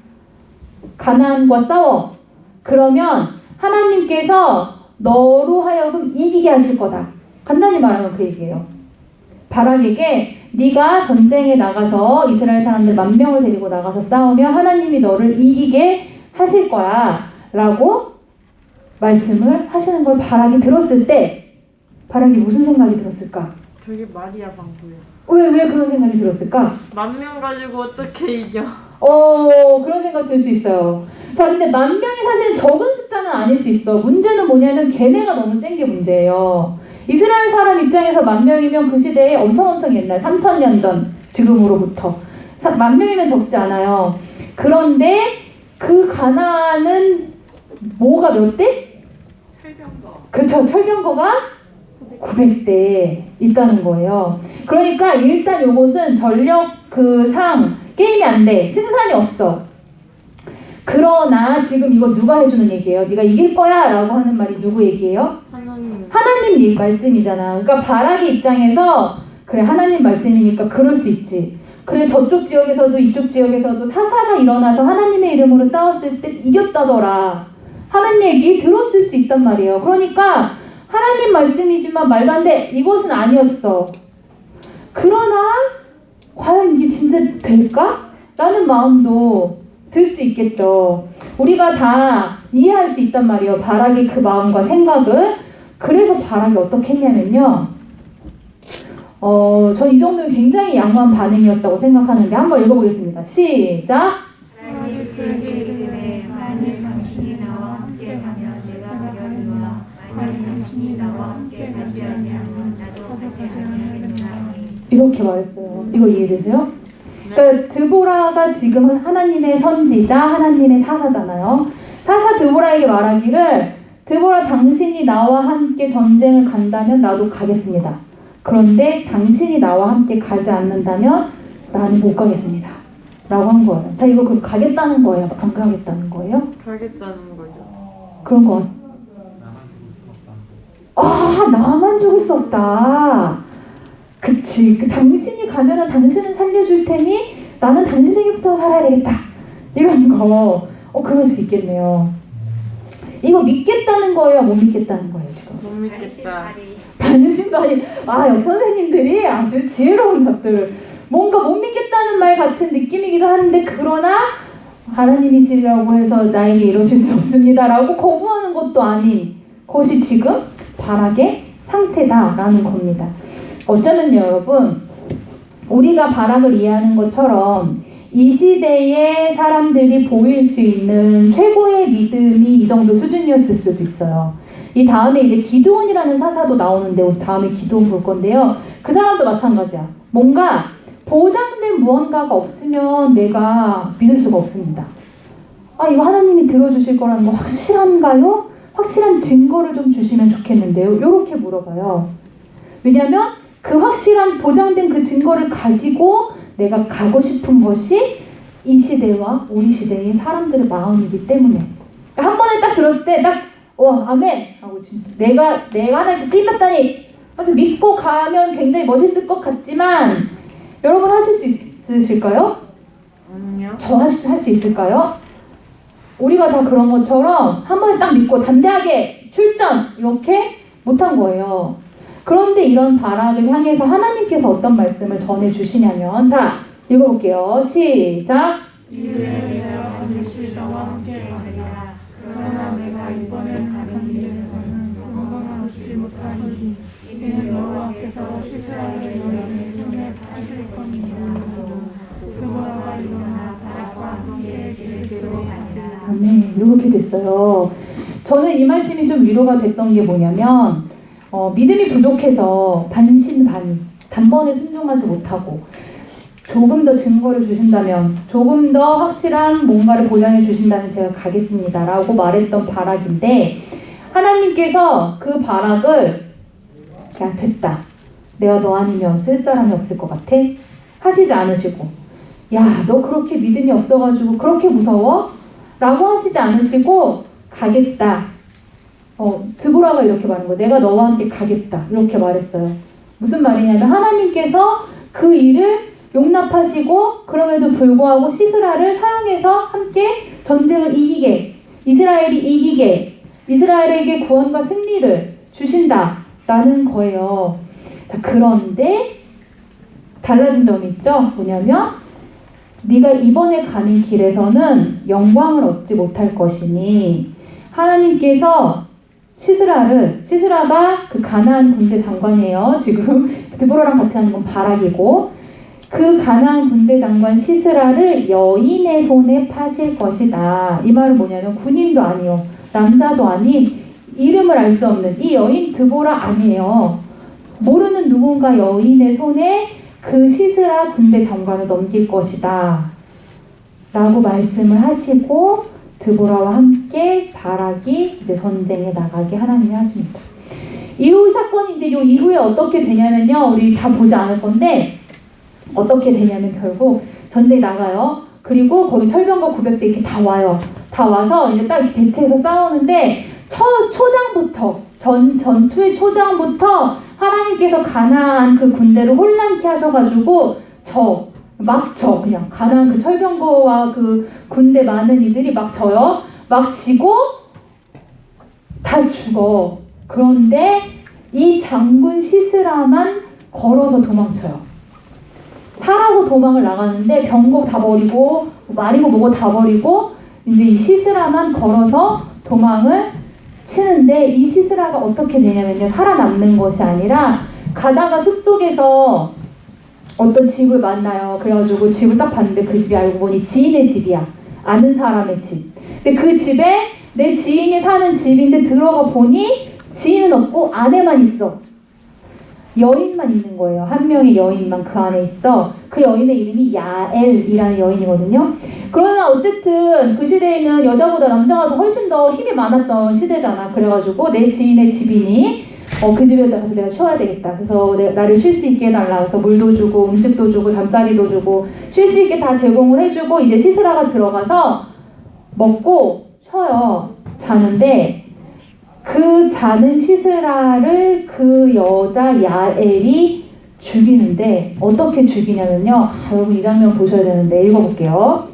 가나안과 싸워. 그러면 하나님께서 너로 하여금 이기게 하실 거다. 간단히 말하면 그 얘기예요. 바락에게 네가 전쟁에 나가서 이스라엘 사람들 10,000명을 데리고 나가서 싸우면 하나님이 너를 이기게 하실 거야 라고 말씀을 하시는 걸 바락이 들었을 때 바락이 무슨 생각이 들었을까? 저게 말이야 방구야. 왜 그런 생각이 들었을까? 10,000명 가지고 어떻게 이겨? 그런 생각 들 수 있어요. 자, 근데 10,000명이 사실은 적은 숫자는 아닐 수 있어. 문제는 뭐냐면 걔네가 너무 센 게 문제예요. 이스라엘 사람 입장에서 10,000명이면 그 시대에 엄청 옛날 3,000년 전 지금으로부터 10,000명이면 적지 않아요. 그런데 그 가나안은 뭐가 몇 대? 철병거. 그쵸, 철병거가 900대 있다는 거예요. 그러니까 일단 요것은 전력 그 상 게임이 안 돼. 승산이 없어. 그러나 지금 이거 누가 해주는 얘기예요? 네가 이길 거야 라고 하는 말이 누구 얘기예요? 하나님 말씀이잖아. 그러니까 바락의 입장에서 그래, 하나님 말씀이니까 그럴 수 있지. 그래, 저쪽 지역에서도 이쪽 지역에서도 사사가 일어나서 하나님의 이름으로 싸웠을 때 이겼다더라 하는 얘기 들었을 수 있단 말이에요. 그러니까 하나님 말씀이지만 말도 안 돼. 이것은 아니었어. 그러나 과연 이게 진짜 될까? 라는 마음도 들 수 있겠죠. 우리가 다 이해할 수 있단 말이에요. 바락의 그 마음과 생각을. 그래서 바락이 어떻게 했냐면요. 전 이 정도면 굉장히 양호한 반응이었다고 생각하는데 한번 읽어보겠습니다. 시작! 만일 그에게 이르되 만일 당신이 나와 함께 가면 내가 가려니와 만일 당신이 나와 함께 가지 아니하면 나도 가지 아니하겠나니. 이렇게 말했어요. 이거 이해되세요? 그러니까 드보라가 지금은 하나님의 선지자, 하나님의 사사잖아요. 사사 드보라에게 말하기를 드보라, 당신이 나와 함께 전쟁을 간다면 나도 가겠습니다. 그런데 당신이 나와 함께 가지 않는다면 나는 못 가겠습니다. 라고 한 거예요. 자, 이거 그럼 가겠다는 거예요? 안 가겠다는 거예요? 가겠다는 거죠. 그런 거. 나만 죽을 수 없다. 그치. 당신이 가면은 당신은 살려줄 테니 나는 당신에게부터 살아야 되겠다. 이런 거. 그럴 수 있겠네요. 이거 믿겠다는 거예요? 못 믿겠다는 거예요, 지금? 못 믿겠다. 반신반의. 여기 선생님들이 아주 지혜로운 것들을. 뭔가 못 믿겠다는 말 같은 느낌이기도 한데, 그러나 하나님이시라고 해서 나에게 이러실 수 없습니다라고 거부하는 것도 아닌 것이 지금 바락의 상태다라는 겁니다. 어쩌면 여러분, 우리가 바락을 이해하는 것처럼 이 시대의 사람들이 보일 수 있는 최고의 믿음이 이 정도 수준이었을 수도 있어요. 이 다음에 이제 기드온이라는 사사도 나오는데 우리 다음에 기드온 볼 건데요. 그 사람도 마찬가지야. 뭔가 보장된 무언가가 없으면 내가 믿을 수가 없습니다. 이거 하나님이 들어주실 거라는 거 확실한가요? 확실한 증거를 좀 주시면 좋겠는데요. 이렇게 물어봐요. 왜냐하면 그 확실한 보장된 그 증거를 가지고 내가 가고 싶은 것이 이 시대와 우리 시대의 사람들의 마음이기 때문에 한 번에 딱 들었을 때 딱 아멘 하고 진짜 내가 하나님께 쓰임받다니 그래서 믿고 가면 굉장히 멋있을 것 같지만 여러분 하실 수 있으실까요? 아니요. 저 할 수 있을까요? 우리가 다 그런 것처럼 한 번에 딱 믿고 담대하게 출전 이렇게 못한 거예요. 그런데 이런 바락을 향해서 하나님께서 어떤 말씀을 전해주시냐면, 자, 읽어볼게요. 시작! 이르되 내가 반드시 너와 함께 가리라. 그러나 내가 이번에 가는 길에서는 건강하지 못하니 이는 여호와께서 이스라엘을 너희 손에 파실 것이니라. 드보라가 일어나 바락과 함께 길에스로 가니라. 아멘. 이렇게 됐어요. 저는 이 말씀이 좀 위로가 됐던 게 뭐냐면 믿음이 부족해서 반신반의 단번에 순종하지 못하고 조금 더 증거를 주신다면, 조금 더 확실한 뭔가를 보장해 주신다면 제가 가겠습니다 라고 말했던 바락인데, 하나님께서 그 바락을 그냥 됐다, 내가 너 아니면 쓸 사람이 없을 것 같아? 하시지 않으시고, 야, 너 그렇게 믿음이 없어가지고 그렇게 무서워? 라고 하시지 않으시고 가겠다. 드보라가 이렇게 말한 거예요. 내가 너와 함께 가겠다. 이렇게 말했어요. 무슨 말이냐면 하나님께서 그 일을 용납하시고 그럼에도 불구하고 시스라를 사용해서 함께 전쟁을 이기게, 이스라엘이 이기게, 이스라엘에게 구원과 승리를 주신다라는 거예요. 자, 그런데 달라진 점이 있죠. 뭐냐면 네가 이번에 가는 길에서는 영광을 얻지 못할 것이니, 하나님께서 시스라가 그 가나안 군대 장관이에요. 지금 드보라랑 같이 하는 건 바락이고, 그 가나안 군대 장관 시스라를 여인의 손에 파실 것이다. 이 말은 뭐냐면 군인도 아니요, 남자도 아닌, 이름을 알 수 없는 이 여인 드보라 아니에요. 모르는 누군가 여인의 손에 그 시스라 군대 장관을 넘길 것이다 라고 말씀을 하시고, 드보라와 함께 바락이 이제 전쟁에 나가게 하나님이 하십니다. 이 사건이 이제 요 이후에 어떻게 되냐면요, 우리 다 보지 않을 건데, 어떻게 되냐면 결국 전쟁이 나가요. 그리고 거기 철병거 900대 이렇게 다 와요. 다 와서 이제 딱 이렇게 대체해서 싸우는데, 초장부터, 전투의 초장부터 하나님께서 가나안 그 군대를 혼란케 하셔가지고 그냥 가나안 그 철병거와 그 군대 많은 이들이 막 져요. 막 지고 다 죽어. 그런데 이 장군 시스라만 걸어서 도망쳐요. 살아서 도망을 나가는데 병거 다 버리고 말이고 뭐고 다 버리고 이제 이 시스라만 걸어서 도망을 치는데, 이 시스라가 어떻게 되냐면요, 살아남는 것이 아니라 가다가 숲속에서 어떤 집을 만나요. 그래가지고 집을 딱 봤는데 그 집이 알고 보니 지인의 집이야. 아는 사람의 집. 근데 그 집에 내 지인이 사는 집인데 들어가 보니 지인은 없고 아내만 있어. 여인만 있는 거예요. 한 명의 여인만 그 안에 있어. 그 여인의 이름이 야엘이라는 여인이거든요. 그러나 어쨌든 그 시대에는 여자보다 남자가 훨씬 더 힘이 많았던 시대잖아. 그래가지고 내 지인의 집이니 그 집에 가서 내가 쉬어야 되겠다. 그래서 나를 쉴 수 있게 해달라. 그래서 물도 주고 음식도 주고 잠자리도 주고 쉴 수 있게 다 제공을 해주고, 이제 시스라가 들어가서 먹고 쉬어요. 자는데 그 자는 시스라를 그 여자 야엘이 죽이는데, 어떻게 죽이냐면요, 여러분 이 장면 보셔야 되는데 읽어볼게요.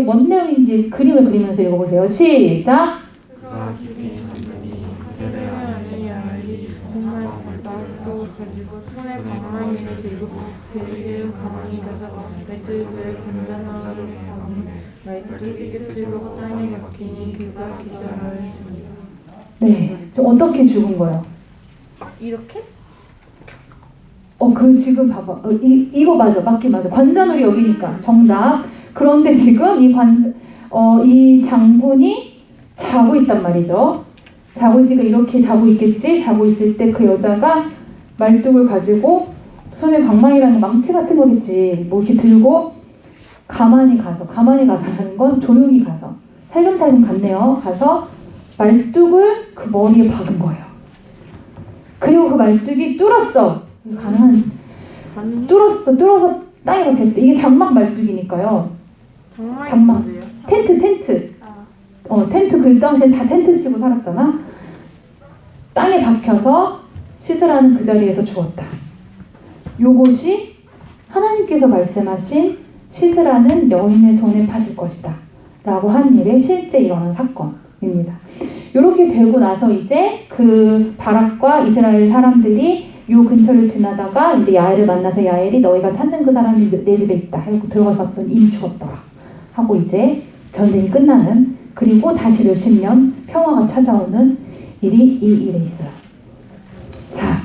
뭔 내용인지 그림을 그리면서 읽어보세요. 시작. 그가 죽인 장군이 그들의 아내야이 정말 나도 가지고 손에 방망이를 들고 그에게 가만히 가서 말들을 건져나오게 하니 말들이 끝으로 땅에 막히니 그가 기절을 했습니다. 네, 어떻게 죽은 거예요? 이렇게? 그 지금 봐봐. 이거 맞아, 맞긴 맞아. 관자놀이 여기니까 정답. 그런데 지금 이 장군이 자고 있단 말이죠. 자고 있으니까 이렇게 자고 있겠지. 자고 있을 때 그 여자가 말뚝을 가지고, 손에 방망이라는 망치 같은 거겠지, 뭐 이렇게 들고 가만히 가서라는 건 조용히 가서, 살금살금 갔네요. 가서 말뚝을 그 머리에 박은 거예요. 그리고 그 말뚝이 뚫었어. 뚫어서 땅에 박혔대. 이게 장막 말뚝이니까요. 장막. 텐트. 텐트, 그 당시엔 다 텐트 치고 살았잖아. 땅에 박혀서 시스라는 그 자리에서 죽었다. 요것이 하나님께서 말씀하신 시스라는 여인의 손에 파실 것이다 라고 한 일에 실제 일어난 사건입니다. 이렇게 되고 나서 이제 그 바락과 이스라엘 사람들이 요 근처를 지나다가 이제 야엘을 만나서, 야엘이 너희가 찾는 그 사람이 내 집에 있다 하고 들어가서 봤더니 이미 죽었더라 하고 이제 전쟁이 끝나는, 그리고 다시 몇십 년 평화가 찾아오는 일이 이 일에 있어요. 자,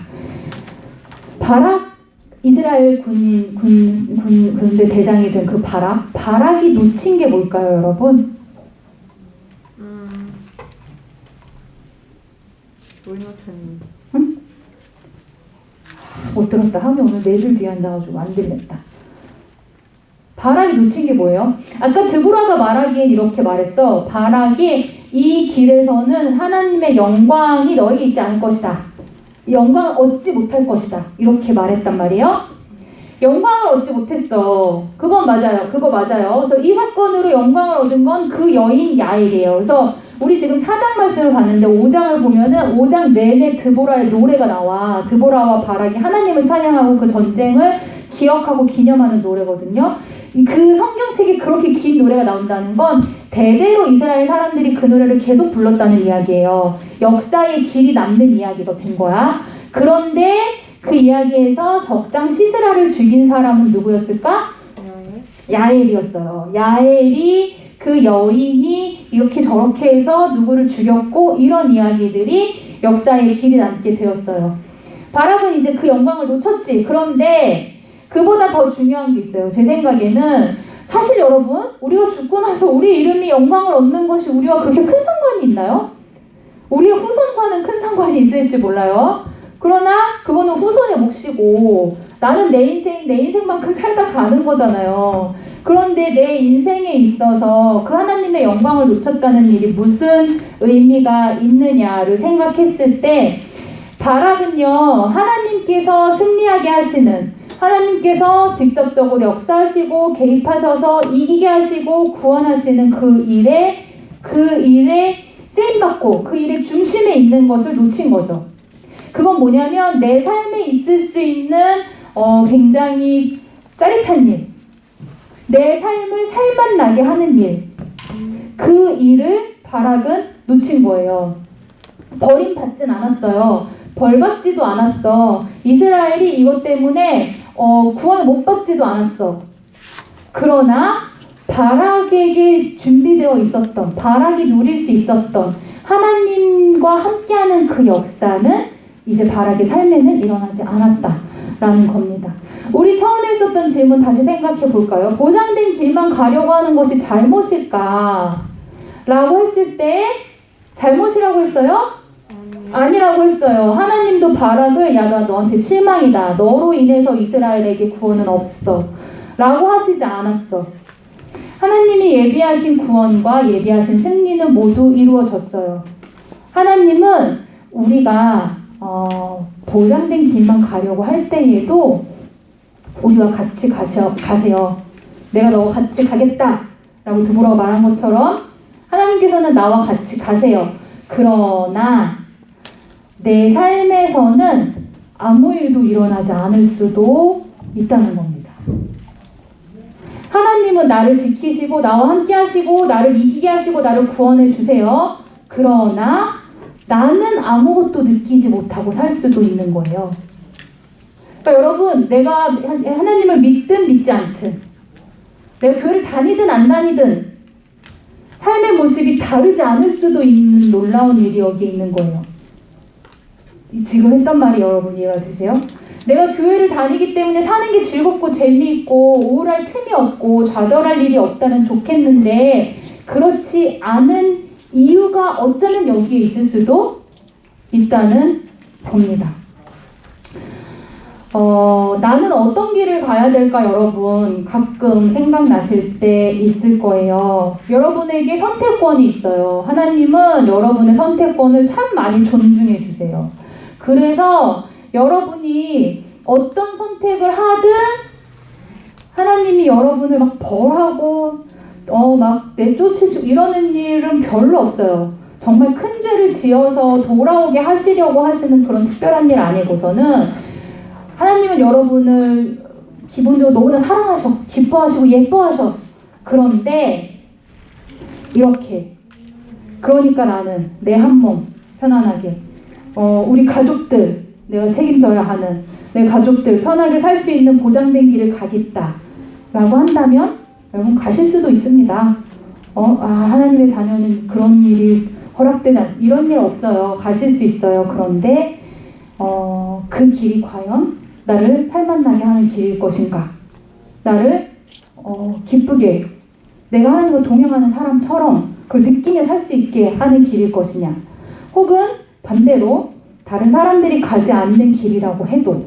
바락, 이스라엘 군대 대장이 된 그 바락이 놓친 게 뭘까요, 여러분? 뭘 놓쳤니? 응? 못 들었다 하면 오늘 4줄 뒤에 앉아가지고 안 들렸다. 바락이 놓친 게 뭐예요? 아까 드보라가 말하기엔 이렇게 말했어. 바락이 이 길에서는 하나님의 영광이 너에게 있지 않을 것이다. 영광을 얻지 못할 것이다. 이렇게 말했단 말이에요. 영광을 얻지 못했어. 그건 맞아요. 그거 맞아요. 그래서 이 사건으로 영광을 얻은 건 그 여인 야엘이에요. 그래서 우리 지금 4장 말씀을 봤는데 5장을 보면은 5장 내내 드보라의 노래가 나와. 드보라와 바락이 하나님을 찬양하고 그 전쟁을 기억하고 기념하는 노래거든요. 그 성경책에 그렇게 긴 노래가 나온다는 건 대대로 이스라엘 사람들이 그 노래를 계속 불렀다는 이야기예요. 역사의 길이 남는 이야기가 된 거야. 그런데 그 이야기에서 적장 시스라를 죽인 사람은 누구였을까? 야엘이었어요. 야엘이 그 여인이 이렇게 저렇게 해서 누구를 죽였고 이런 이야기들이 역사의 길이 남게 되었어요. 바락은 이제 그 영광을 놓쳤지. 그런데 그보다 더 중요한 게 있어요. 제 생각에는 사실 여러분 우리가 죽고 나서 우리 이름이 영광을 얻는 것이 우리와 그렇게 큰 상관이 있나요? 우리의 후손과는 큰 상관이 있을지 몰라요. 그러나 그거는 후손의 몫이고 나는 내 인생만큼 살다 가는 거잖아요. 그런데 내 인생에 있어서 그 하나님의 영광을 놓쳤다는 일이 무슨 의미가 있느냐를 생각했을 때 바락은요, 하나님께서 승리하게 하시는, 하나님께서 직접적으로 역사하시고 개입하셔서 이기게 하시고 구원하시는 그 일에 쓰임받고 그 일의 중심에 있는 것을 놓친 거죠. 그건 뭐냐면 내 삶에 있을 수 있는 굉장히 짜릿한 일, 내 삶을 살맛나게 하는 일, 그 일을 바락은 놓친 거예요. 버림받진 않았어요. 벌받지도 않았어. 이스라엘이 이것 때문에 구원을 못 받지도 않았어. 그러나 바락에게 준비되어 있었던, 바락이 누릴 수 있었던 하나님과 함께하는 그 역사는 이제 바락의 삶에는 일어나지 않았다라는 겁니다. 우리 처음에 했었던 질문 다시 생각해 볼까요? 보장된 길만 가려고 하는 것이 잘못일까? 라고 했을 때 잘못이라고 했어요? 아니라고 했어요. 하나님도 바락을 야, 나 너한테 실망이다. 너로 인해서 이스라엘에게 구원은 없어. 라고 하시지 않았어. 하나님이 예비하신 구원과 예비하신 승리는 모두 이루어졌어요. 하나님은 우리가 보장된 길만 가려고 할 때에도 우리와 같이 가세요. 내가 너와 같이 가겠다. 라고 드보라가 말한 것처럼 하나님께서는 나와 같이 가세요. 그러나 내 삶에서는 아무 일도 일어나지 않을 수도 있다는 겁니다. 하나님은 나를 지키시고 나와 함께 하시고 나를 이기게 하시고 나를 구원해 주세요. 그러나 나는 아무것도 느끼지 못하고 살 수도 있는 거예요. 그러니까 여러분, 내가 하나님을 믿든 믿지 않든, 내가 교회를 다니든 안 다니든 삶의 모습이 다르지 않을 수도 있는 놀라운 일이 여기에 있는 거예요. 지금 했던 말이 여러분 이해가 되세요? 내가 교회를 다니기 때문에 사는 게 즐겁고 재미있고 우울할 틈이 없고 좌절할 일이 없다면 좋겠는데 그렇지 않은 이유가 어쩌면 여기에 있을 수도 있다는 겁니다. 나는 어떤 길을 가야 될까 여러분 가끔 생각나실 때 있을 거예요. 여러분에게 선택권이 있어요. 하나님은 여러분의 선택권을 참 많이 존중해 주세요. 그래서 여러분이 어떤 선택을 하든 하나님이 여러분을 막 벌하고 막 내쫓으시고 이러는 일은 별로 없어요. 정말 큰 죄를 지어서 돌아오게 하시려고 하시는 그런 특별한 일 아니고서는 하나님은 여러분을 기본적으로 너무나 사랑하셔, 기뻐하시고 예뻐하셔. 그런데 이렇게 그러니까 나는 내 한 몸 편안하게 우리 가족들 내가 책임져야 하는 내 가족들 편하게 살 수 있는 보장된 길을 가겠다 라고 한다면 여러분 가실 수도 있습니다. 하나님의 자녀는 그런 일이 허락되지 않습니다. 이런 일 없어요. 가실 수 있어요. 그런데 그 길이 과연 나를 살맛나게 하는 길일 것인가? 나를 기쁘게 내가 하나님과 동행하는 사람처럼 그걸 느끼며 살 수 있게 하는 길일 것이냐? 혹은 반대로 다른 사람들이 가지 않는 길이라고 해도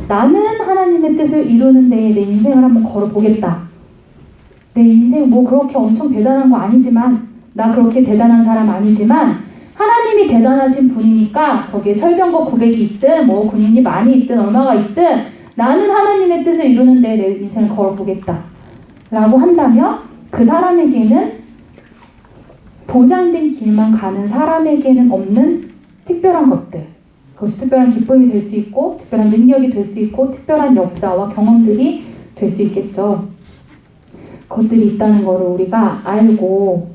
나는 하나님의 뜻을 이루는 데에 내 인생을 한번 걸어보겠다. 내 인생 뭐 그렇게 엄청 대단한 거 아니지만, 나 그렇게 대단한 사람 아니지만 하나님이 대단하신 분이니까 거기에 철병거 900이 있든 뭐 군인이 많이 있든 얼마가 있든 나는 하나님의 뜻을 이루는 데에 내 인생을 걸어보겠다 라고 한다면, 그 사람에게는 보장된 길만 가는 사람에게는 없는 특별한 것들, 그것이 특별한 기쁨이 될 수 있고 특별한 능력이 될 수 있고 특별한 역사와 경험들이 될 수 있겠죠. 그것들이 있다는 것을 우리가 알고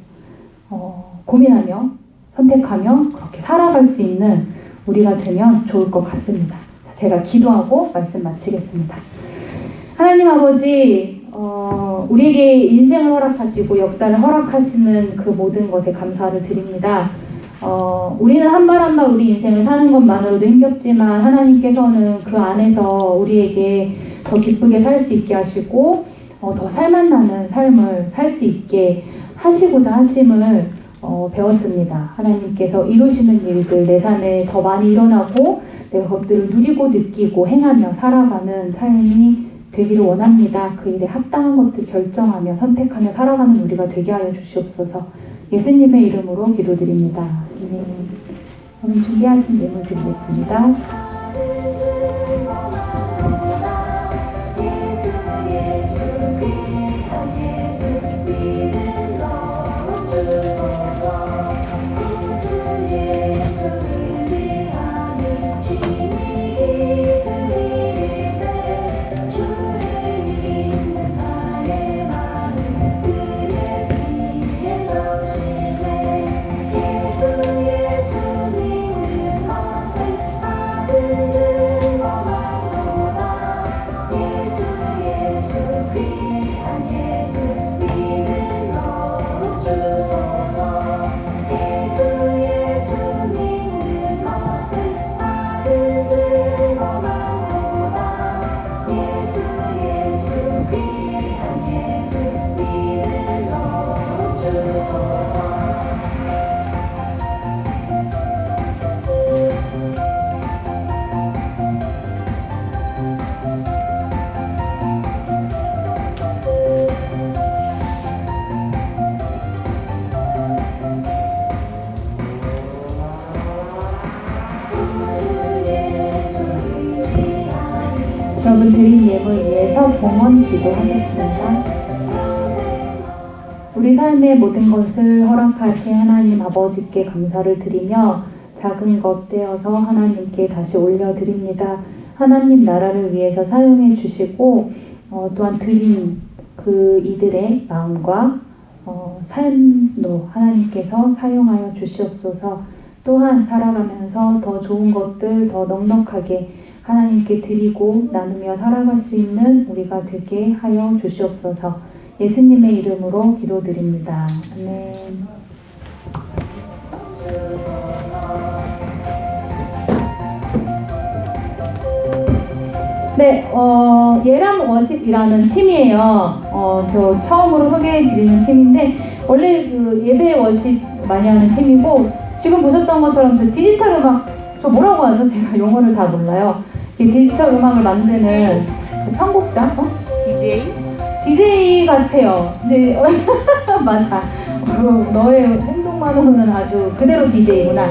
고민하며 선택하며 그렇게 살아갈 수 있는 우리가 되면 좋을 것 같습니다. 제가 기도하고 말씀 마치겠습니다. 하나님 아버지, 우리에게 인생을 허락하시고 역사를 허락하시는 그 모든 것에 감사를 드립니다. 우리는 한 발 한 발 우리 인생을 사는 것만으로도 힘겹지만 하나님께서는 그 안에서 우리에게 더 기쁘게 살 수 있게 하시고 더 살맛나는 삶을 살 수 있게 하시고자 하심을 배웠습니다. 하나님께서 이루시는 일들 내 삶에 더 많이 일어나고 내가 그것들을 누리고 느끼고 행하며 살아가는 삶이 되기를 원합니다. 그 일에 합당한 것들 결정하며 선택하며 살아가는 우리가 되게 하여 주시옵소서. 예수님의 이름으로 기도드립니다. 아멘. 오늘 준비하신 예물 드리겠습니다. 여러분 드린 예물 위해서 봉헌 기도하겠습니다. 우리 삶의 모든 것을 허락하신 하나님 아버지께 감사를 드리며 작은 것 떼어서 하나님께 다시 올려드립니다. 하나님 나라를 위해서 사용해 주시고 또한 드린 그 이들의 마음과 삶도 하나님께서 사용하여 주시옵소서. 또한 살아가면서 더 좋은 것들 더 넉넉하게 하나님께 드리고 나누며 살아갈 수 있는 우리가 되게 하여 주시옵소서. 예수님의 이름으로 기도드립니다. 아멘. 네, 예람 워십이라는 팀이에요. 저 처음으로 소개해드리는 팀인데 원래 그 예배 워십 많이 하는 팀이고, 지금 보셨던 것처럼 저 디지털 음악, 저 뭐라고 하죠? 제가 영어를 다 몰라요. 디지털 음악을 만드는 그 편곡자? DJ 같아요. 근데 맞아. 너의 행동만으로는 아주 그대로 DJ구나.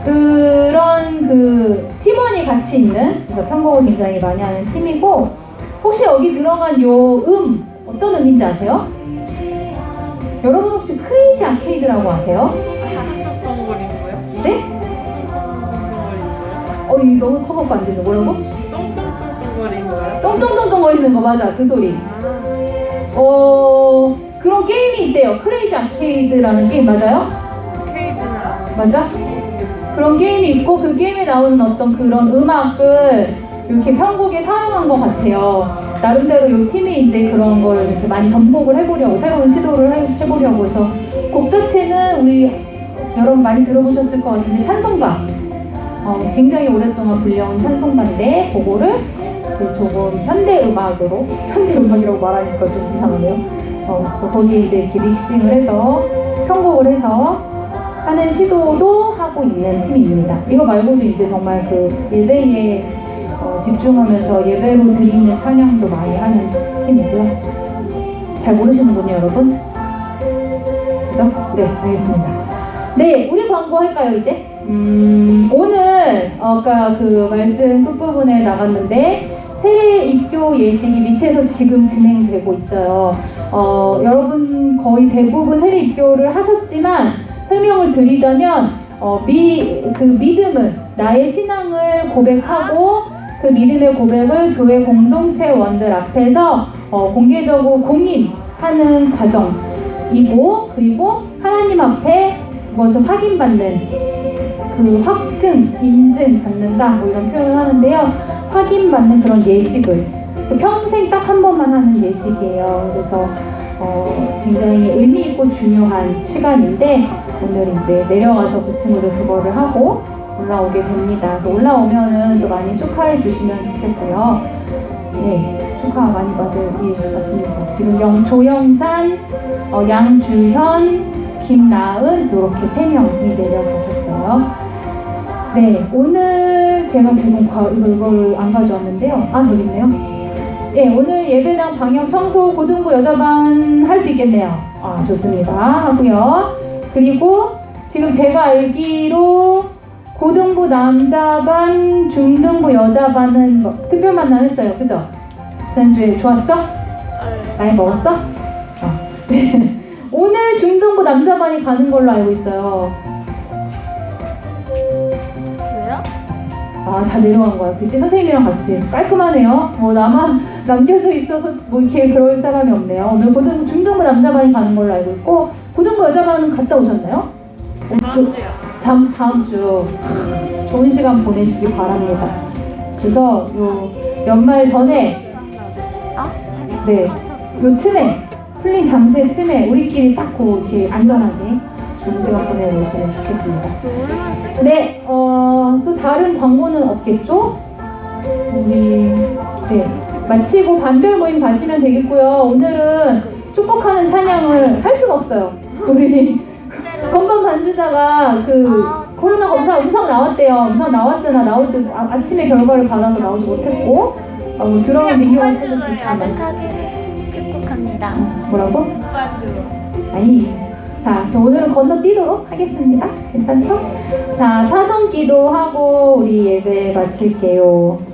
그런 그 팀원이 같이 있는, 그래서 편곡을 굉장히 많이 하는 팀이고, 혹시 여기 들어간 요 어떤 음인지 아세요? 여러분 혹시 크레이지 아케이드라고 아세요? 네? 이거 너무 커버가 안 되네. 뭐라고? 똥똥똥똥 거리는 거 맞아. 그 소리. 그런 게임이 있대요. 크레이지 아케이드라는 게임 맞아요? 맞아? 그런 게임이 있고 그 게임에 나오는 어떤 그런 음악을 이렇게 편곡에 사용한 것 같아요. 나름대로 이 팀이 이제 그런 걸 이렇게 많이 접목을 해보려고, 새로운 시도를 해보려고 해서 곡 자체는 우리 여러분 많이 들어보셨을 것 같은데 찬송가, 굉장히 오랫동안 불려온 찬송가인데 그거를 조금 현대음악이라고 말하니까 좀 이상하네요. 거기에 이제 이렇게 믹싱을 해서 편곡을 해서 하는 시도도 하고 있는 팀입니다. 이거 말고도 이제 정말 그 예배에 집중하면서 예배로 드리는 찬양도 많이 하는 팀이고요. 잘 모르시는군요, 여러분. 그죠? 네, 알겠습니다. 네, 우리 광고 할까요, 이제? 오늘 아까 그 말씀 끝부분에 나갔는데 세례 입교 예식이 밑에서 지금 진행되고 있어요. 여러분 거의 대부분 세례 입교를 하셨지만 설명을 드리자면 그 믿음을, 나의 신앙을 고백하고 그 믿음의 고백을 교회 공동체원들 앞에서 공개적으로 공인하는 과정이고, 그리고 하나님 앞에 그것을 확인받는, 그 확증, 인증 받는다, 뭐 이런 표현을 하는데요. 확인받는 그런 예식을 평생 딱 한 번만 하는 예식이에요. 그래서 굉장히 의미 있고 중요한 시간인데, 오늘 이제 내려가서 고층으로 그거를 하고 올라오게 됩니다. 그래서 올라오면은 또 많이 축하해 주시면 좋겠고요. 네, 축하 많이 받을 예수 같습니다. 지금 조영산, 양주현, 김나은 이렇게 3명이 내려가셨어요. 네, 오늘 제가 지금 이걸 안 가져왔는데요. 여기 있네요. 네, 오늘 예배당 방역 청소 고등부 여자반 할 수 있겠네요. 좋습니다. 하고요. 그리고 지금 제가 알기로 고등부 남자반, 중등부 여자반은 특별 만남 했어요. 그죠? 지난주에 좋았어? 많이 먹었어? 네. 오늘 중등부 남자반이 가는 걸로 알고 있어요. 다 내려간 거야. 대신 선생님이랑 같이. 깔끔하네요. 나만 남겨져 있어서 뭐 이렇게 그럴 사람이 없네요. 오늘 중등부 남자반이 가는 걸로 알고 있고, 고등부 여자반은 갔다 오셨나요? 다음 주 좋은 시간 보내시기 바랍니다. 그래서 요 연말 전에 네, 요 틈에 풀린 장소의 틈에 우리끼리 딱 이렇게 안전하게 좋은 시간 보내보시면 좋겠습니다. 네, 또 다른 광고는 없겠죠? 네, 마치고 반별 모임 가시면 되겠고요. 오늘은 축복하는 찬양을 할 수가 없어요. 우리 건반 반주자가 코로나 검사 음성 나왔대요. 음성 나왔으나 아침에 결과를 받아서 나오지 못했고, 들어온 비디오를 찾을 수 있지만. 축복합니다. 뭐라고? 아니, 자, 오늘은 건너뛰도록 하겠습니다. 괜찮죠? 자, 파송 기도하고 우리 예배 마칠게요.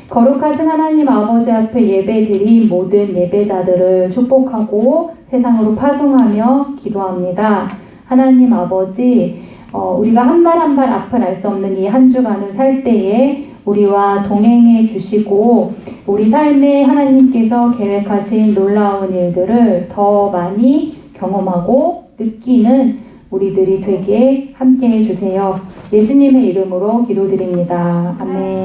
거룩하신 하나님 아버지 앞에 예배드린 모든 예배자들을 축복하고 세상으로 파송하며 기도합니다. 하나님 아버지, 우리가 한 발 한 발 앞을 알 수 없는 이 한 주간을 살 때에 우리와 동행해 주시고 우리 삶에 하나님께서 계획하신 놀라운 일들을 더 많이 경험하고 느끼는 우리들이 되게 함께 해주세요. 예수님의 이름으로 기도드립니다. 아멘.